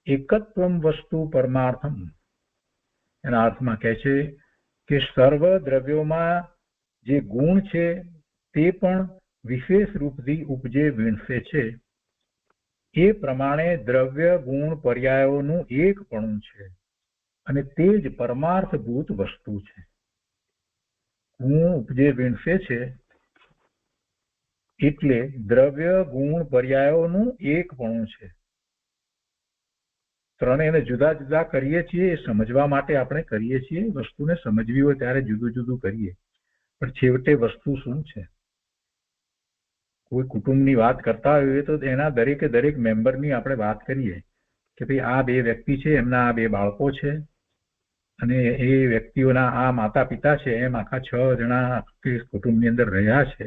એકત્વમ વસ્તુ પરમાર્થમ. એના અર્થમાં કહે છે કે સર્વ દ્રવ્યોમાં જે ગુણ છે તે પણ વિશેષ રૂપથી ઉપજે વીણસે છે. એ પ્રમાણે દ્રવ્ય ગુણ પર્યાયોનું એકપણું છે અને તે જ પરમાર્થભૂત વસ્તુ છે. ગુણ ઉપજે વીણસે છે એટલે દ્રવ્ય ગુણ પર્યાયોનું એકપણું છે. ત્રણેયને જુદા જુદા કરીએ છીએ એ સમજવા માટે આપણે કરીએ છીએ. વસ્તુને સમજવી હોય ત્યારે જુદું જુદું કરીએ, પણ છેવટે વસ્તુ શું છે? કોઈ કુટુંબની વાત કરતા હોઈએ તો એના દરેકે દરેક મેમ્બરની આપણે વાત કરીએ કે ભાઈ આ બે વ્યક્તિ છે, એમના આ બે બાળકો છે અને એ વ્યક્તિઓના આ માતા પિતા છે, એમ આખા 6 જણા કુટુંબની અંદર રહ્યા છે.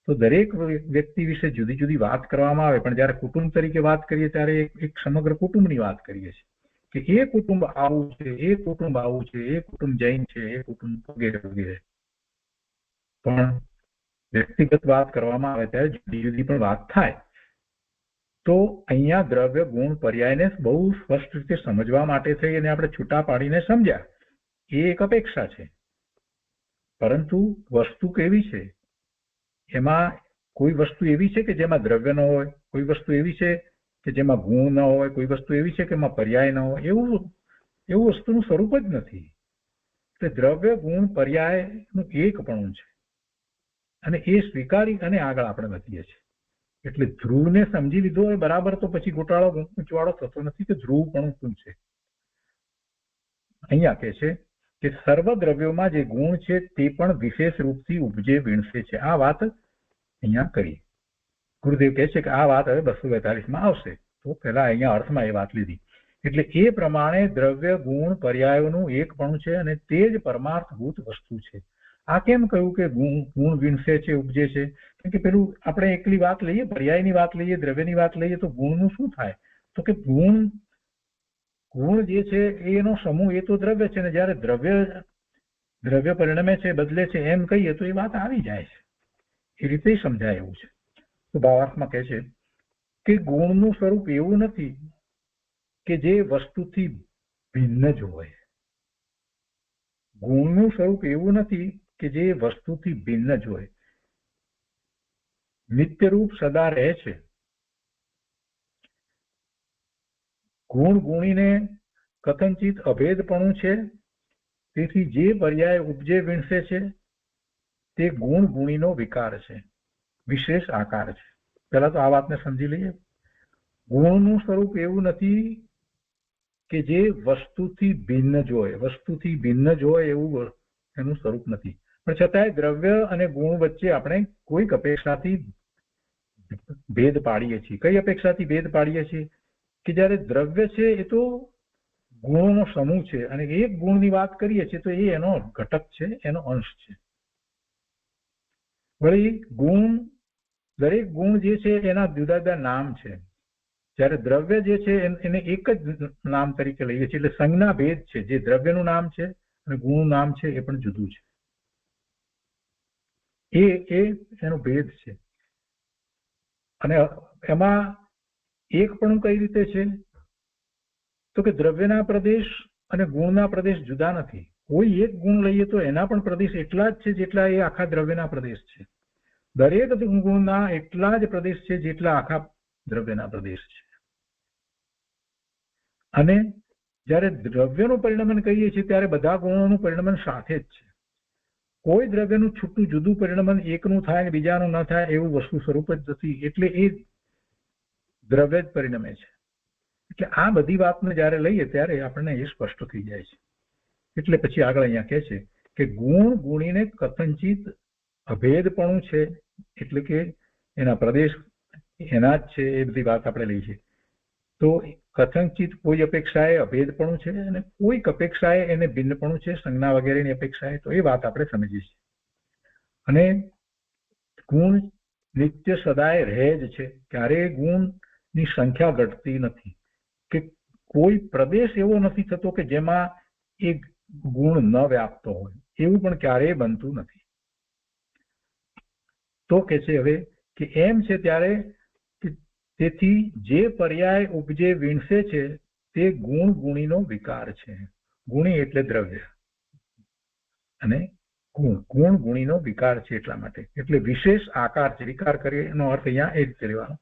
તો દરેક વ્યક્તિ વિશે જુદી જુદી વાત કરવામાં આવે, પણ જયારે કુટુંબ તરીકે વાત કરીએ ત્યારે એક સમગ્ર કુટુંબની વાત કરીએ છીએ કે એ કુટુંબ આવું છે, એ કુટુંબ આવું છે, એ કુટુંબ જૈન છે, એ કુટુંબ વગેરે વગેરે. પણ વ્યક્તિગત વાત કરવામાં આવે ત્યારે જુદી જુદી પણ વાત થાય. તો અહીંયા દ્રવ્ય ગુણ પર્યાયને બહુ સ્પષ્ટ રીતે સમજવા માટે થઈ અને આપણે છૂટા પાડીને સમજ્યા એ એક અપેક્ષા છે. પરંતુ વસ્તુ કેવી છે? એમાં કોઈ વસ્તુ એવી છે કે જેમાં દ્રવ્ય ન હોય, કોઈ વસ્તુ એવી છે કે જેમાં ગુણ ન હોય, કોઈ વસ્તુ એવી છે કે એમાં પર્યાય ન હોય. એવું વસ્તુનું સ્વરૂપ જ નથી. એટલે દ્રવ્ય ગુણ પર્યાયનું એકપણું છે અને એ સ્વીકારી અને આગળ આપણે વધીએ છીએ. એટલે ધ્રુવને સમજી લીધો હોય બરાબર તો પછી ગોટાળો ગૂંચવાળો થતો નથી કે ધ્રુવપણું શું છે. અહીંયા કહે છે કે સર્વ દ્રવ્યોમાં જે ગુણ છે તે પણ વિશેષ રૂપથી ઉપજે વીણસે છે. આ વાત અહીંયા કરી. ગુરુદેવ કહે છે કે આ વાત હવે 242માં આવશે. તો પહેલા અહીંયા અર્થમાં એ વાત લીધી. એટલે એ પ્રમાણે દ્રવ્ય ગુણ પર્યાયોનું એકપણું છે અને તે જ પરમાર્થભૂત વસ્તુ છે. આ કેમ કહ્યું કે ગુણ વીણસે છે, ઉપજે છે? કેમ કે પેલું આપણે એકલી વાત લઈએ, પર્યાયની વાત લઈએ, દ્રવ્યની વાત લઈએ તો ગુણનું શું થાય? તો કે ગુણ જે છે એનો સમૂહ એ તો દ્રવ્ય છે ને જયારે દ્રવ્ય પરિણમે છે, બદલે છે એમ કહીએ તો એ વાત આવી જાય છે. એ રીતે સમજાય એવું છે. તો ભાવાર્થમાં કહે છે કે ગુણનું સ્વરૂપ એવું નથી કે જે વસ્તુથી ભિન્ન જ હોય. ગુણનું સ્વરૂપ એવું નથી કે જે વસ્તુથી ભિન્ન જ હોય. નિત્યરૂપ સદા રહે છે. ગુણ ગુણીને કથંચિત અભેદપણું છે. તેથી જે પર્યાય ઉપજે વીણસે છે તે ગુણ ગુણીનો વિકાર છે, વિશેષ આકાર છે. પહેલા તો આ વાતને સમજી લઈએ. ગુણનું સ્વરૂપ એવું નથી કે જે વસ્તુથી ભિન્ન જ હોય. વસ્તુથી ભિન્ન જ હોય એવું એનું સ્વરૂપ નથી. પણ છતાંય દ્રવ્ય અને ગુણ વચ્ચે આપણે કોઈક અપેક્ષાથી ભેદ પાડીએ છીએ. કઈ અપેક્ષાથી ભેદ પાડીએ છીએ? કે જયારે દ્રવ્ય છે એ તો ગુણોનો સમૂહ છે અને એક ગુણની વાત કરીએ છીએ તો એ એનો ઘટક છે, એનો અંશ છે. વળી દરેક ગુણ જે છે એના જુદા જુદા નામ છે. જ્યારે દ્રવ્ય જે છે એને એક જ નામ તરીકે લઈએ છીએ. એટલે સંજ્ઞા ભેદ છે. જે દ્રવ્યનું નામ છે અને ગુણનું નામ છે એ પણ જુદું છે. એનો ભેદ છે. અને એમાં એક પણ કઈ રીતે છે? તો કે દ્રવ્યના પ્રદેશ અને ગુણના પ્રદેશ જુદા નથી. કોઈ એક ગુણ લઈએ તો એના પણ પ્રદેશ એટલા જ છે જેટલા એ આખા દ્રવ્યના પ્રદેશ છે. દરેક ગુણના એટલા જ પ્રદેશ છે જેટલા આખા દ્રવ્યના પ્રદેશ છે. અને જ્યારે દ્રવ્યનું પરિણમન કહીએ છીએ ત્યારે બધા ગુણોનું પરિણમન સાથે જ છે. કોઈ દ્રવ્યનું છૂટું જુદું પરિણમન એકનું થાય બીજાનું ન થાય એવું વસ્તુ સ્વરૂપ જ નથી. એટલે એ દ્રવ્ય જ પરિણમે છે. એટલે આ બધી વાતને જયારે લઈએ ત્યારે આપણને એ સ્પષ્ટ થઈ જાય છે. એટલે પછી આગળ અહીંયા કહે છે કે ગુણ ગુણીને કથંચિત અભેદપણું છે. એટલે કે એના પ્રદેશ એના જ છે. એ બધી વાત આપણે લઈ છે. તો કથનચિત કોઈ અપેક્ષાએ અભેદપણું છે અને કોઈક અપેક્ષાએ એને ભિન્નપણું છે, સંજ્ઞા વગેરેની અપેક્ષાએ. તો એ વાત આપણે સમજીએ છીએ. અને ગુણ નિત્ય સદાય રહે જ છે, ક્યારેય ગુણની સંખ્યા ઘટતી નથી, કે કોઈ પ્રદેશ એવો નથી થતો કે જેમાં એ ગુણ ન વ્યાપતો હોય, એવું પણ ક્યારેય બનતું નથી. તો કે છે હવે કે એમ છે ત્યારે તેથી જે પર્યાય ઉપજે વીણસે છે તે ગુણ ગુણીનો વિકાર છે. ગુણી એટલે દ્રવ્ય અને ગુણ ગુણીનો વિકાર છે. એટલા માટે એટલે વિશેષ આકાર છે. વિકાર કરીએ એનો અર્થ અહીંયા એ રીતે લેવાનો,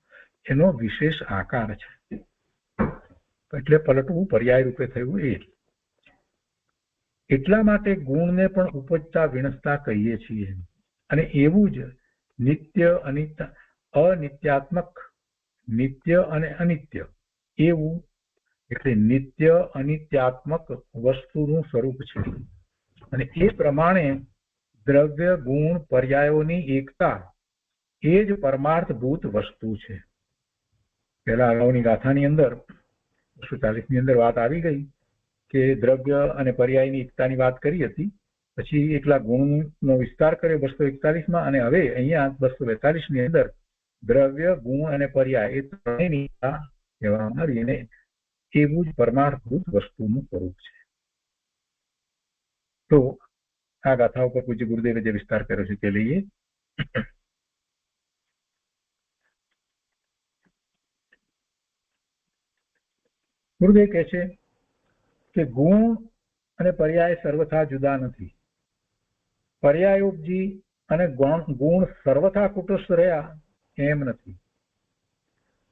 એનો વિશેષ આકાર છે. એટલે પલટવું પર્યાય રૂપે થયું એ. એટલા માટે ગુણને પણ ઉપજતા વીણસતા કહીએ છીએ. અને એવું જ નિત્ય અનિત્યાત્મક, નિત્ય અને અનિત્ય એવું એટલે નિત્ય અનિત્યાત્મક વસ્તુનું સ્વરૂપ છે. અને એ પ્રમાણે દ્રવ્ય ગુણ પર્યાયોની એકતા એ જ પરમાર્થભૂત વસ્તુ છે. પહેલા અગાઉની ગાથાની અંદર 240ની અંદર વાત આવી ગઈ કે દ્રવ્ય અને પર્યાયની એકતાની વાત કરી હતી. પછી એકલા ગુણનો વિસ્તાર કર્યો 241માં, અને હવે અહીંયા 242ની અંદર દ્રવ્ય ગુણ અને પર્યાય એ ત્રણેયની એકતા કહેવામાં આવી, અને એવું જ પરમાર્થભૂત વસ્તુનું સ્વરૂપ છે. તો આ ગાથા ઉપર પૂજ્ય ગુરુદેવે જે વિસ્તાર કર્યો છે તે લઈએ. ગુરુદેવ કહે છે કે ગુણ અને પર્યાય સર્વથા જુદા નથી. પર્યાયોપજી અને ગુણ સર્વથા કુટસ્થ રહ્યા એમ નથી.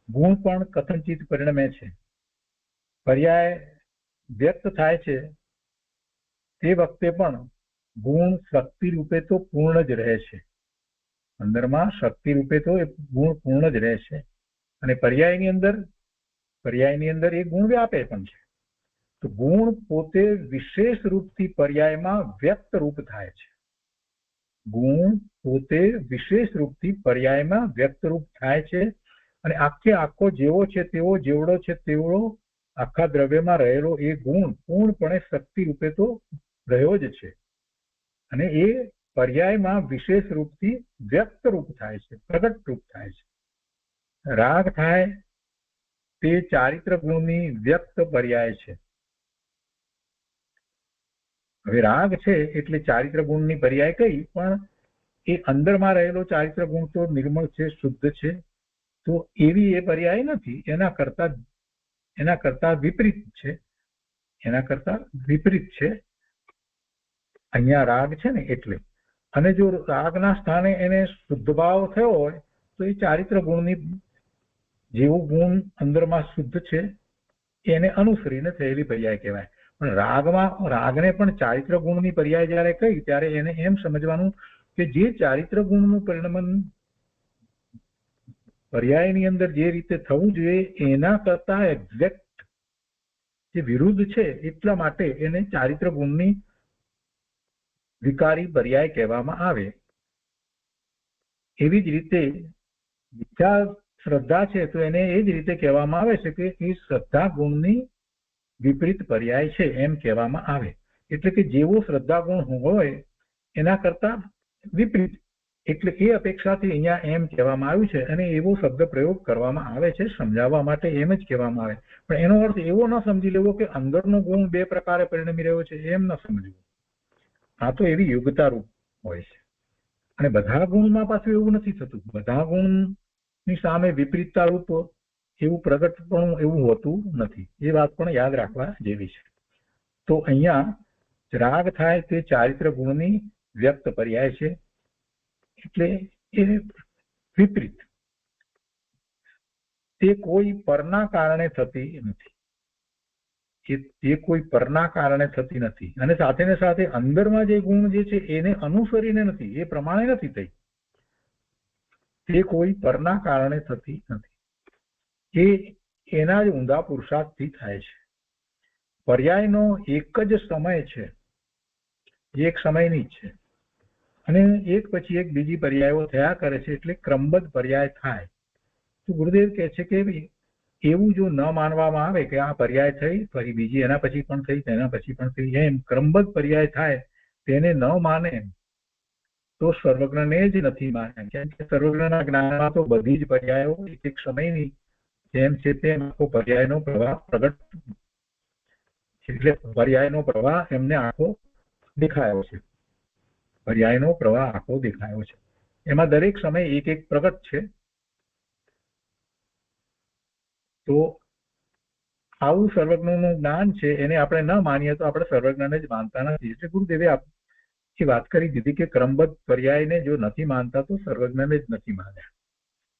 ગુણ પણ કથનચિત પરિણમે છે. પર્યાય વ્યક્ત થાય છે તે વખતે પણ ગુણ શક્તિ રૂપે તો પૂર્ણ જ રહે છે. અંદરમાં શક્તિ રૂપે તો એ ગુણ પૂર્ણ જ રહે છે, અને પર્યાયની અંદર એ ગુણ વ્યાપે પણ છે. તો ગુણ પોતે વિશેષ રૂપથી પર્યાયમાં વ્યક્ત રૂપ થાય છે. ગુણ પોતે વિશેષ રૂપથી પર્યાયમાં વ્યક્ત રૂપ થાય છે, અને આખો જેવો છે તેવો, જેવડો છે તેવડો આખા દ્રવ્યમાં રહેલો એ ગુણ પૂર્ણપણે શક્તિ રૂપે તો રહ્યો જ છે, અને એ પર્યાયમાં વિશેષ રૂપથી વ્યક્ત રૂપ થાય છે, પ્રગટ રૂપ થાય છે. રાગ થાય તે ચારિત્ર ગુણની વ્યક્ત પર્યાય છે. હવે રાગ છે એટલે ચારિત્ર ગુણની પર્યાય કઈ, પણ એ અંદરમાં રહેલો ચારિત્ર ગુણ તો નિર્મળ છે, શુદ્ધ છે, તો એવી એ પર્યાય નથી. એના કરતા વિપરીત છે. અહીંયા રાગ છે ને એટલે. અને જો રાગના સ્થાને એને શુદ્ધ ભાવ થયો હોય તો એ ચારિત્ર ગુણની જેવું ગુણ અંદરમાં શુદ્ધ છે એને અનુસરીને થયેલી પર્યાય કહેવાય. પણ રાગને પણ ચારિત્ર ગુણની પર્યાય જયારે કહી ત્યારે એને એમ સમજવાનું કે જે ચારિત્ર ગુણનું પરિણમન પર્યાયની અંદર જે રીતે થવું જોઈએ એના કરતા એક્ઝેક્ટ જે વિરુદ્ધ છે, એટલા માટે એને ચારિત્ર ગુણની વિકારી પર્યાય કહેવામાં આવે. એવી જ રીતે મિથ્યા શ્રદ્ધા છે તો એને એ જ રીતે કહેવામાં આવે છે કે એ શ્રદ્ધા ગુણની વિપરીત પર્યાય છે એમ કહેવામાં આવે. એટલે કે જેવો શ્રદ્ધા ગુણ હોય એના કરતા વિપરીત, એટલે એ અપેક્ષાથી અહીંયા એમ કહેવામાં આવ્યું છે, અને એવો શબ્દ પ્રયોગ કરવામાં આવે છે સમજાવવા માટે, એમ જ કહેવામાં આવે. પણ એનો અર્થ એવો ન સમજી લેવો કે અંદરનો ગુણ બે પ્રકારે પરિણમી રહ્યો છે, એમ ન સમજવું. આ તો એવી યોગ્યતા રૂપ હોય છે, અને બધા ગુણમાં પાછું એવું નથી થતું. બધા ગુણની સામે વિપરીતતા રૂપ એવું પ્રગટ પણ એવું હોતું નથી. એ વાત પણ યાદ રાખવા જેવી છે. તો અહીંયા રાગ થાય તે ચારિત્ર ગુણની વ્યક્ત પર્યાય છે, એટલે એ વિપરીત, તે કોઈ પરના કારણે થતી નથી. એ કોઈ પરના કારણે થતી નથી, અને સાથે ને સાથે અંદરમાં જે ગુણ જે છે એને અનુસરીને નથી, એ પ્રમાણે નથી થઈ. તે કોઈ પરના કારણે થતી નથી. એ એના જ ઊંધા પુરુષાર્થથી થાય છે. પર્યાયનો એક જ સમય છે, એક સમયની જ છે, અને એક પછી એક બીજી પર્યાયો થયા કરે છે, એટલે ક્રમબદ્ધ પર્યાય થાય. તો ગુરુદેવ કહે છે કે એવું જો ન માનવામાં આવે કે આ પર્યાય થઈ, ફરી બીજી એના પછી પણ થઈ, તેના પછી પણ થઈ, એમ ક્રમબદ્ધ પર્યાય થાય, તેને ન માને તો સર્વજ્ઞને જ નથી માને. કેમ કે સર્વજ્ઞના જ્ઞાનમાં તો બધી જ પર્યાયો એક એક સમયની જેમ છે તેમ આખો પર્યાયનો પ્રવાહ પ્રગટ, એટલે પર્યાયનો પ્રવાહ એમને આખો દેખાયો છે. પર્યાયનો પ્રવાહ આખો દેખાયો છે. એમાં દરેક સમય એક એક પ્રગટ છે. તો આવું સર્વજ્ઞનું જ્ઞાન છે, એને આપણે ન માનીએ તો આપણે સર્વજ્ઞને જ માનતા નથી. એટલે ગુરુદેવે એ વાત કરી દીધી કે ક્રમબદ્ધ પર્યાયને જો નથી માનતા તો સર્વજ્ઞને જ નથી માન્યા.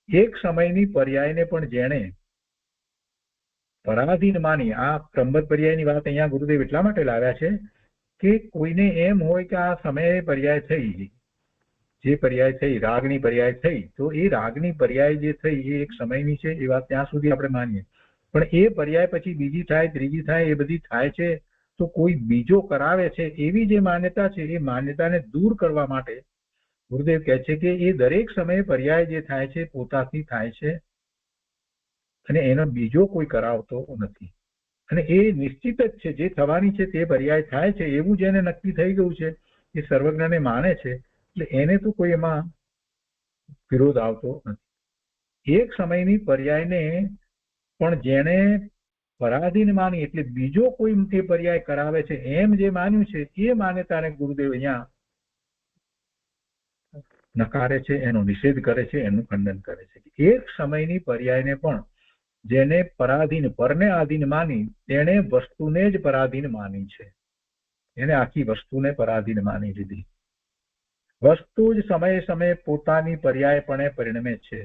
એક સમયની પર્યાયને પણ જેણે પરાધીન માની, આ ક્રમબદ્ધ પર્યાયની વાત અહીંયા ગુરુદેવ એટલા માટે લાવ્યા છે કે કોઈને એમ હોય કે આ સમયે પર્યાય થઈ, જે પર્યાય થઈ રાગની પર્યાય થઈ, તો એ રાગની પર્યાય જે થઈ એ એક સમયની છે, એ વાત ત્યાં સુધી આપણે માનીએ. પણ એ પર્યાય પછી બીજી થાય, ત્રીજી થાય, એ બધી થાય છે તો કોઈ બીજો કરાવે છે, એવી જે માન્યતા છે એ માન્યતાને દૂર કરવા માટે ગુરુદેવ કહે છે કે એ દરેક સમયે પર્યાય જે થાય છે પોતાથી થાય છે અને એનો બીજો કોઈ કરાવતો નથી. અને એ નિશ્ચિત જ છે, જે થવાની છે તે પર્યાય થાય છે એવું જેને નક્કી થઈ ગયું છે એ સર્વજ્ઞને માને છે, એટલે એને તો કોઈ એમાં વિરોધ આવતો નથી. એક સમયની પર્યાયને પણ જેને પરાધીન માની, એટલે બીજો કોઈ તે પર્યાય કરાવે છે એમ જે માન્યું છે એ માન્યતાને ગુરુદેવ અહીંયા નકારે છે, એનો નિષેધ કરે છે, એનું ખંડન કરે છે. એક સમયની પર્યાયને પણ જેને પરાધીન, પરને આધીન માની, તેણે વસ્તુને જ પરાધીન માની છે. એને આખી વસ્તુને પરાધીન માની લીધી. વસ્તુ જ સમયે સમયે પોતાની પર્યાયપણે પરિણમે છે.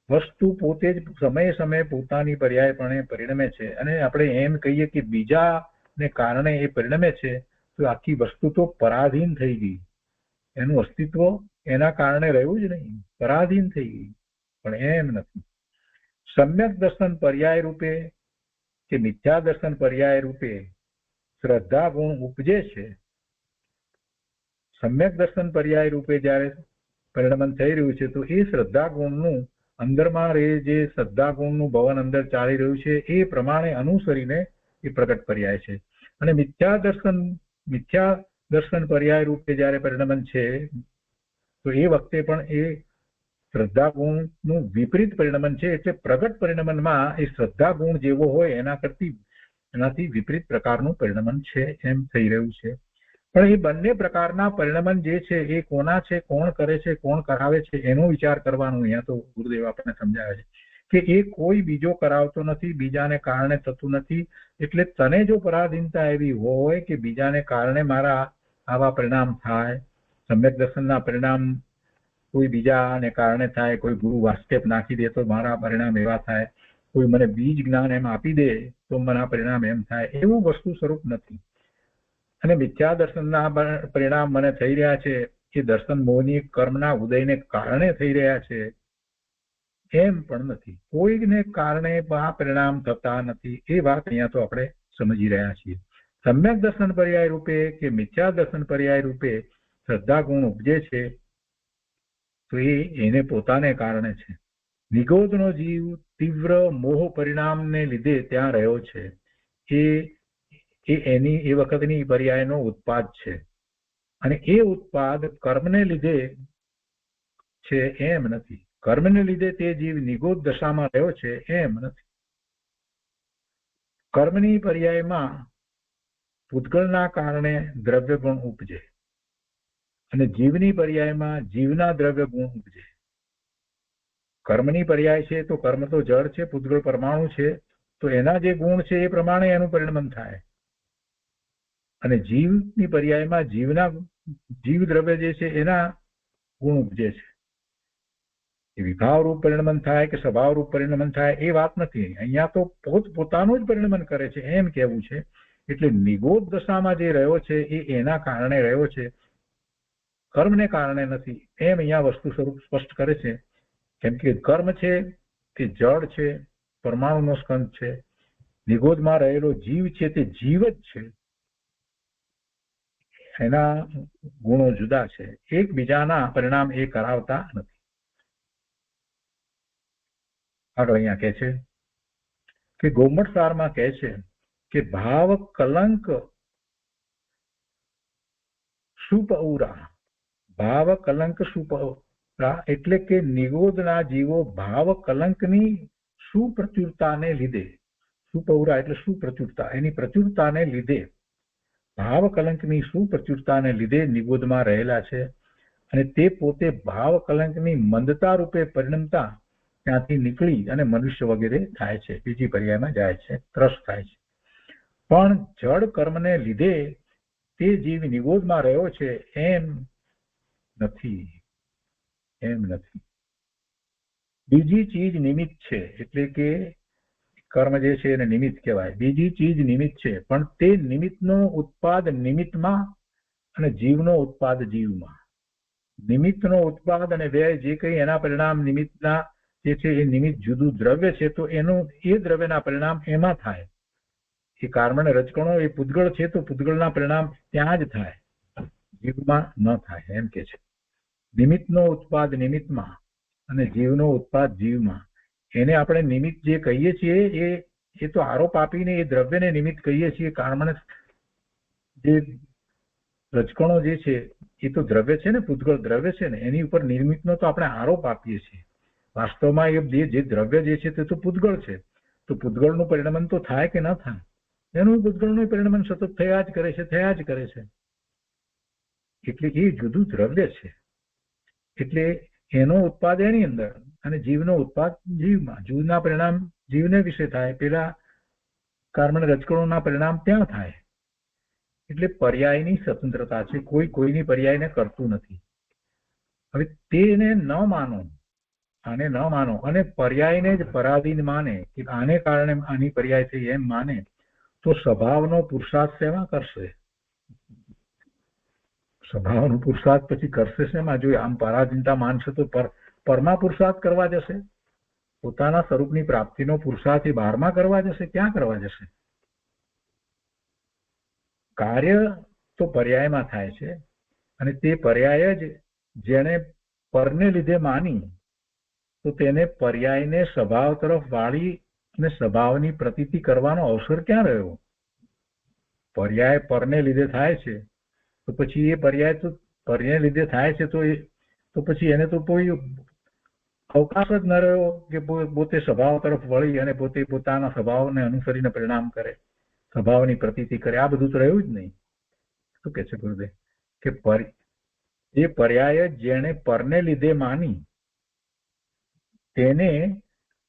વસ્તુ પોતે જ સમયે સમયે પોતાની પર્યાયપણે પરિણમે છે. અને આપણે એમ કહીએ કે બીજાને કારણે એ પરિણમે છે તો આખી વસ્તુ તો પરાધીન થઈ ગઈ, એનું અસ્તિત્વ એના કારણે રહ્યું જ નહીં, પરાધીન થઈ ગઈ. પણ એમ નથી. સમ્યક દર્શન પર્યાય રૂપે કે મિથ્યા દર્શન પર્યાય રૂપે શ્રદ્ધા ગુણ ઉપજે છે. સમ્યક દર્શન પર્યાય રૂપે જયારે પરિણમન થઈ રહ્યું છે તો એ શ્રદ્ધા ગુણનું અંદરમાં જે શ્રદ્ધા ગુણનું ભવન અંદર ચાલી રહ્યું છે એ પ્રમાણે અનુસરીને એ પ્રગટ પર્યાય છે. અને મિથ્યા દર્શન પર્યાય રૂપે જયારે પરિણમન છે તો એ વખતે પણ એ શ્રદ્ધા ગુણનું વિપરીત પરિણમન છે. એટલે પ્રગટ પરિણમનમાં એ શ્રદ્ધા ગુણ જેવો હોય એનાથી વિપરીત પ્રકારનું પરિણમન છે એમ થઈ રહ્યું છે. પણ એ બંને પ્રકારના પરિણમન જે છે એ કોના છે, કોણ કરે છે, કોણ કરાવે છે, એનો વિચાર કરવાનો અહીંયા તો ગુરુદેવ આપણને સમજાવે છે કે એ કોઈ બીજો કરાવતો નથી, બીજાને કારણે થતું નથી. એટલે તને જો પરાધીનતા એવી હોય કે બીજાને કારણે મારા આવા પરિણામ થાય, સમ્યક દર્શનના પરિણામ કોઈ બીજાને કારણે થાય, કોઈ ગુરુ વાસ્કેપ નાખી દે તો મારા પરિણામ એવા થાય, કોઈ મને બીજ જ્ઞાન એમ આપી દે તો મારા પરિણામ એમ થાય, એવું વસ્તુ સ્વરૂપ નથી. અને મિથ્યા દર્શનના પરિણામ મને થઈ રહ્યા છે એ દર્શન મોહની કર્મના ઉદયને કારણે થઈ રહ્યા છે એમ પણ નથી. કોઈને કારણે આ પરિણામ થતા નથી, એ વાત અહીંયા તો આપણે સમજી રહ્યા છીએ. સમ્યક દર્શન પર્યાય રૂપે કે મિથ્યા દર્શન પર્યાય રૂપે શ્રદ્ધા ગુણ ઉપજે છે તો એને પોતાને કારણે છે. નિગોદનો જીવ તીવ્ર મોહ પરિણામને લીધે ત્યાં રહ્યો છે. એની એ વખતની પર્યાયનો ઉત્પાદ છે. અને એ ઉત્પાદ કર્મને લીધે છે એમ નથી. કર્મને લીધે તે જીવ નિગોદ દશામાં રહ્યો છે એમ નથી. કર્મની પર્યાયમાં પૂતગલના કારણે દ્રવ્ય ગુણ ઉપજે અને જીવની પર્યાયમાં જીવના દ્રવ્ય ગુણ ઉપજે. કર્મની પર્યાય છે તો કર્મ તો જળ છે, પૂતગલ પરમાણુ છે, તો એના જે ગુણ છે એ પ્રમાણે એનું પરિણમન થાય. અને જીવની પર્યાયમાં જીવ દ્રવ્ય જે છે એના ગુણ ઉપજે છે. એ વિભાવ રૂપ પરિણમન થાય કે સ્વભાવ રૂપ પરિણમન થાય એ વાત નથી. અહીંયા તો પોતાનું જ પરિણમન કરે છે એમ કહેવું છે. એટલે નિગોદ દશામાં જે રહ્યો છે એ એના કારણે રહ્યો છે, કર્મને કારણે નથી, એમ અહીંયા વસ્તુ સ્વરૂપ સ્પષ્ટ કરે છે. કેમ કે કર્મ છે તે જળ છે, પરમાણુનો સ્કંદ છે. નિગોદમાં રહેલો જીવ છે તે જીવ જ છે, એના ગુણો જુદા છે, એકબીજાના પરિણામ એ કરાવતા નથી. આગળ અહીંયા કહે છે કે ગોમટ સારમાં કહે છે કે ભાવ કલંક સુપૌરા, ભાવ કલંક સુપૌરા એટલે કે નિગોદના જીવો ભાવ કલંકની સુપ્રચુરતાને લીધે, સુપૌરા એટલે સુપ્રચુરતા, એની પ્રચુરતાને લીધે, ભાવ કલંકની સુપ્રચુરતાને લીધે નિગોદમાં રહેલા છે અને તે પોતે ભાવ કલંકની મંદતા રૂપે પરિણમતા ત્યાંથી નીકળી અને મનુષ્ય વગેરે થાય છે, બીજી પર્યાયમાં જાય છે, ત્રસ્ત થાય છે. પણ જડ કર્મને લીધે તે જીવ નિગોદમાં રહ્યો છે એમ નથી, એમ નથી. બીજી ચીજ નિમિત્ત છે, એટલે કે કર્મ જે છે એને નિમિત્ત કહેવાય. બીજી ચીજ નિમિત્ત છે, પણ તે નિમિત્તનો ઉત્પાદ નિમિત્તમાં અને જીવનો ઉત્પાદ જીવમાં. નિમિત્તનો ઉત્પાદ અને વ્યય જે કંઈ એના પરિણામ નિમિત્તના જે છે એ નિમિત્ત જુદું દ્રવ્ય છે, તો એનું એ દ્રવ્યના પરિણામ એમાં થાય. એ કર્મને રજકણો એ પૂતગળ છે, તો પૂતગળના પરિણામ ત્યાં જ થાય, જીવમાં ન થાય, એમ કે છે. નિમિત્તનો ઉત્પાદ નિમિત્તમાં અને જીવનો ઉત્પાદ જીવમાં. એને આપણે નિમિત્ત જે કહીએ છીએ એ તો આરોપ આપીને એ દ્રવ્યને નિમિત્ત કહીએ છીએ. કર્મને જે રજકણો જે છે એ તો દ્રવ્ય છે ને, પૂતગળ દ્રવ્ય છે ને, એની ઉપર નિમિત્તનો તો આપણે આરોપ આપીએ છીએ. વાસ્તવમાં એ જે દ્રવ્ય જે છે તે તો પૂતગળ છે, તો પૂતગળનું પરિણમન તો થાય કે ન થાય? એનું પૂતગળનું પરિણમન સતત થયા જ કરે છે, થયા જ કરે છે. એટલે એ જુદું દ્રવ્ય છે, એટલે એનો ઉત્પાદ એની અંદર અને જીવનો ઉત્પાદ જીવમાં. જીવના પરિણામ જીવને વિશે થાય, પેલા કર્મને રજકણોના પરિણામ ત્યાં થાય. એટલે પર્યાયની સ્વતંત્રતા છે, કોઈ કોઈની પર્યાયને કરતું નથી. હવે તેને ન માનો, આને ન માનો અને પર્યાયને જ પરાધીન માને કે આને કારણે આની પર્યાય થઈ એમ માને, તો સ્વભાવનો પુરુષાર્થ શેમાં કરશે? સ્વભાવનો પુરુષાર્થ પછી કરશે શેમાં? જો આમ પરાધીનતા માનશે તો પરમાં પુરુષાર્થ કરવા જશે? પોતાના સ્વરૂપની પ્રાપ્તિનો પુરુષાર્થ એ બહારમાં કરવા જશે? ક્યાં કરવા જશે? કાર્ય તો પર્યાયમાં થાય છે, અને તે પર્યાય જ જેને પરને લીધે માની, તો તેને પર્યાયને સ્વભાવ તરફ વાળી અને સ્વભાવની પ્રતીતિ કરવાનો અવસર ક્યાં રહ્યો? પર્યાય પરને લીધે થાય છે, તો પછી એ પર્યાય તો પરને લીધે થાય છે, તો પછી એને તો કોઈ અવકાશ જ ન રહ્યો કે પોતે સ્વભાવ તરફ વળી અને પોતે પોતાના સ્વભાવને અનુસરીને પરિણામ કરે, સ્વભાવની પ્રતીતિ કરે. આ બધું તો રહ્યું જ નહીં. શું કે છે ગુરુદેવ? કે એ પર્યાય જેને પરને લીધે માની, તેને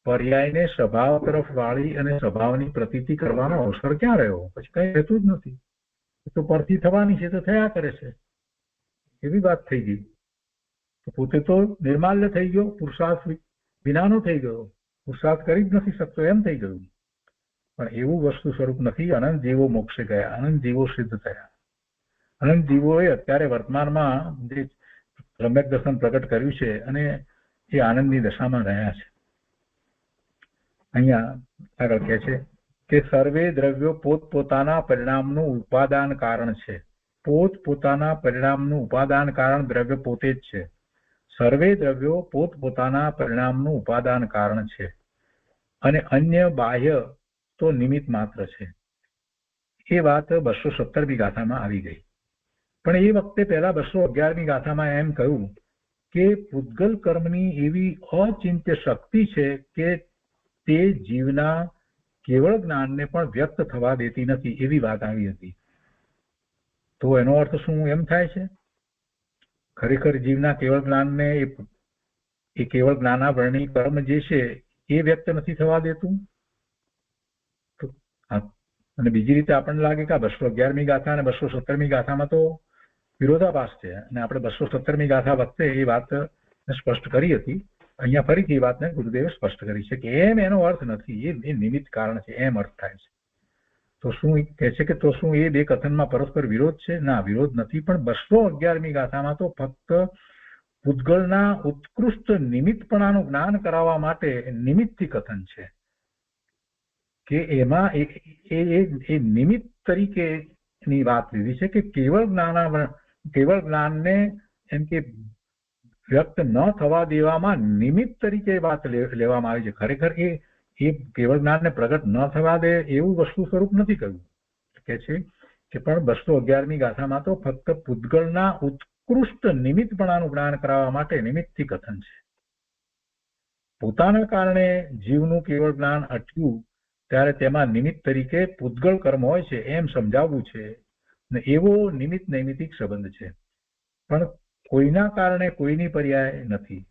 પર્યાયને સ્વભાવ તરફ વાળી અને સ્વભાવની પ્રતીતિ કરવાનો અવસર ક્યાં રહ્યો? પછી કઈ રહેતું જ નથી. તો પરથી થવાની છે તો થયા કરે છે, એવી વાત થઈ ગઈ. તો પોતે તો નિર્માલ્ય થઈ ગયો, પુરુષાર્થ વિનાનો થઈ ગયો, પુરુષાર્થ કરી જ નથી શકતો એમ થઈ ગયું. પણ એવું વસ્તુ સ્વરૂપ નથી. અનંત જીવો મોક્ષે ગયા, અનંત જીવો સિદ્ધ થયા. અનંત જીવોએ અત્યારે વર્તમાનમાં જે સમ્યક દર્શન પ્રગટ કર્યું છે અને એ આનંદની દશામાં રહ્યા છે. અહીંયા આગળ કહે છે કે સર્વે દ્રવ્યો પોતપોતાના પરિણામનું ઉપાદાન કારણ છે. પોતપોતાના પરિણામનું ઉપાદાન કારણ દ્રવ્ય પોતે જ છે. સર્વે દ્રવ્યો પોતપોતાના પરિણામનું ઉપાદાન કારણ છે અને અન્ય બાહ્ય તો નિમિત્ત માત્ર છે. એ વાત 217મી ગાથામાં આવી ગઈ. પણ એ વખતે પહેલા 211મી ગાથામાં એમ કહ્યું કે પૂતગલ કર્મની એવી અચિંત્ય શક્તિ છે કે તે જીવના કેવળ જ્ઞાનને પણ વ્યક્ત થવા દેતી નથી, એવી વાત આવી હતી. તો એનો અર્થ શું એમ થાય છે? ખરેખર જીવના કેવળ જ્ઞાનને એ કેવળ જ્ઞાનાવરણી કર્મ જે છે એ વ્યક્ત નથી થવા દેતું. અને બીજી રીતે આપણને લાગે કે આ 211મી ગાથા અને 217મી ગાથામાં તો વિરોધાભાસ છે, અને આપણે 217મી ગાથા વખતે એ વાત સ્પષ્ટ કરી હતી. અહીંયા ફરીથી એ વાતને ગુરુદેવે સ્પષ્ટ કરી છે કે એમ એનો અર્થ નથી, એ નિમિત્ત કારણ છે, એમ અર્થ થાય છે. તો શું કહે છે કે તો શું એ બે કથનમાં પરસ્પર વિરોધ છે? ના, વિરોધ નથી. પણ 211મી ગાથામાં તો ફક્ત પૂતગલના ઉત્કૃષ્ટ નિમિત્તપણાનું જ્ઞાન કરાવવા માટે નિમિત્તથી કથન છે કે એમાં એ નિમિત્ત તરીકેની વાત લીધી છે કે કેવળ જ્ઞાનને એમ કે વ્યક્ત ન થવા દેવામાં નિમિત્ત તરીકે વાત લેવામાં આવી છે. ખરેખર એ એ કેવળ જ્ઞાનને પ્રગટ ન થવા દે એવું વસ્તુ સ્વરૂપ નથી કહ્યું. કે છે કે પણ 211મી ગાથામાં તો ફક્ત પૂતગલના ઉત્કૃષ્ટ નિમિત્તપણાનું જ્ઞાન કરાવવા માટે નિમિત્તથી કથન છે. પોતાના કારણે જીવનું કેવળ જ્ઞાન અટક્યું ત્યારે તેમાં નિમિત્ત તરીકે પૂતગલ કર્મ હોય છે એમ સમજાવવું છે, ને એવો નિમિત્ત નૈમિતિક સંબંધ છે. પણ કોઈના કારણે કોઈની પર્યાય નથી.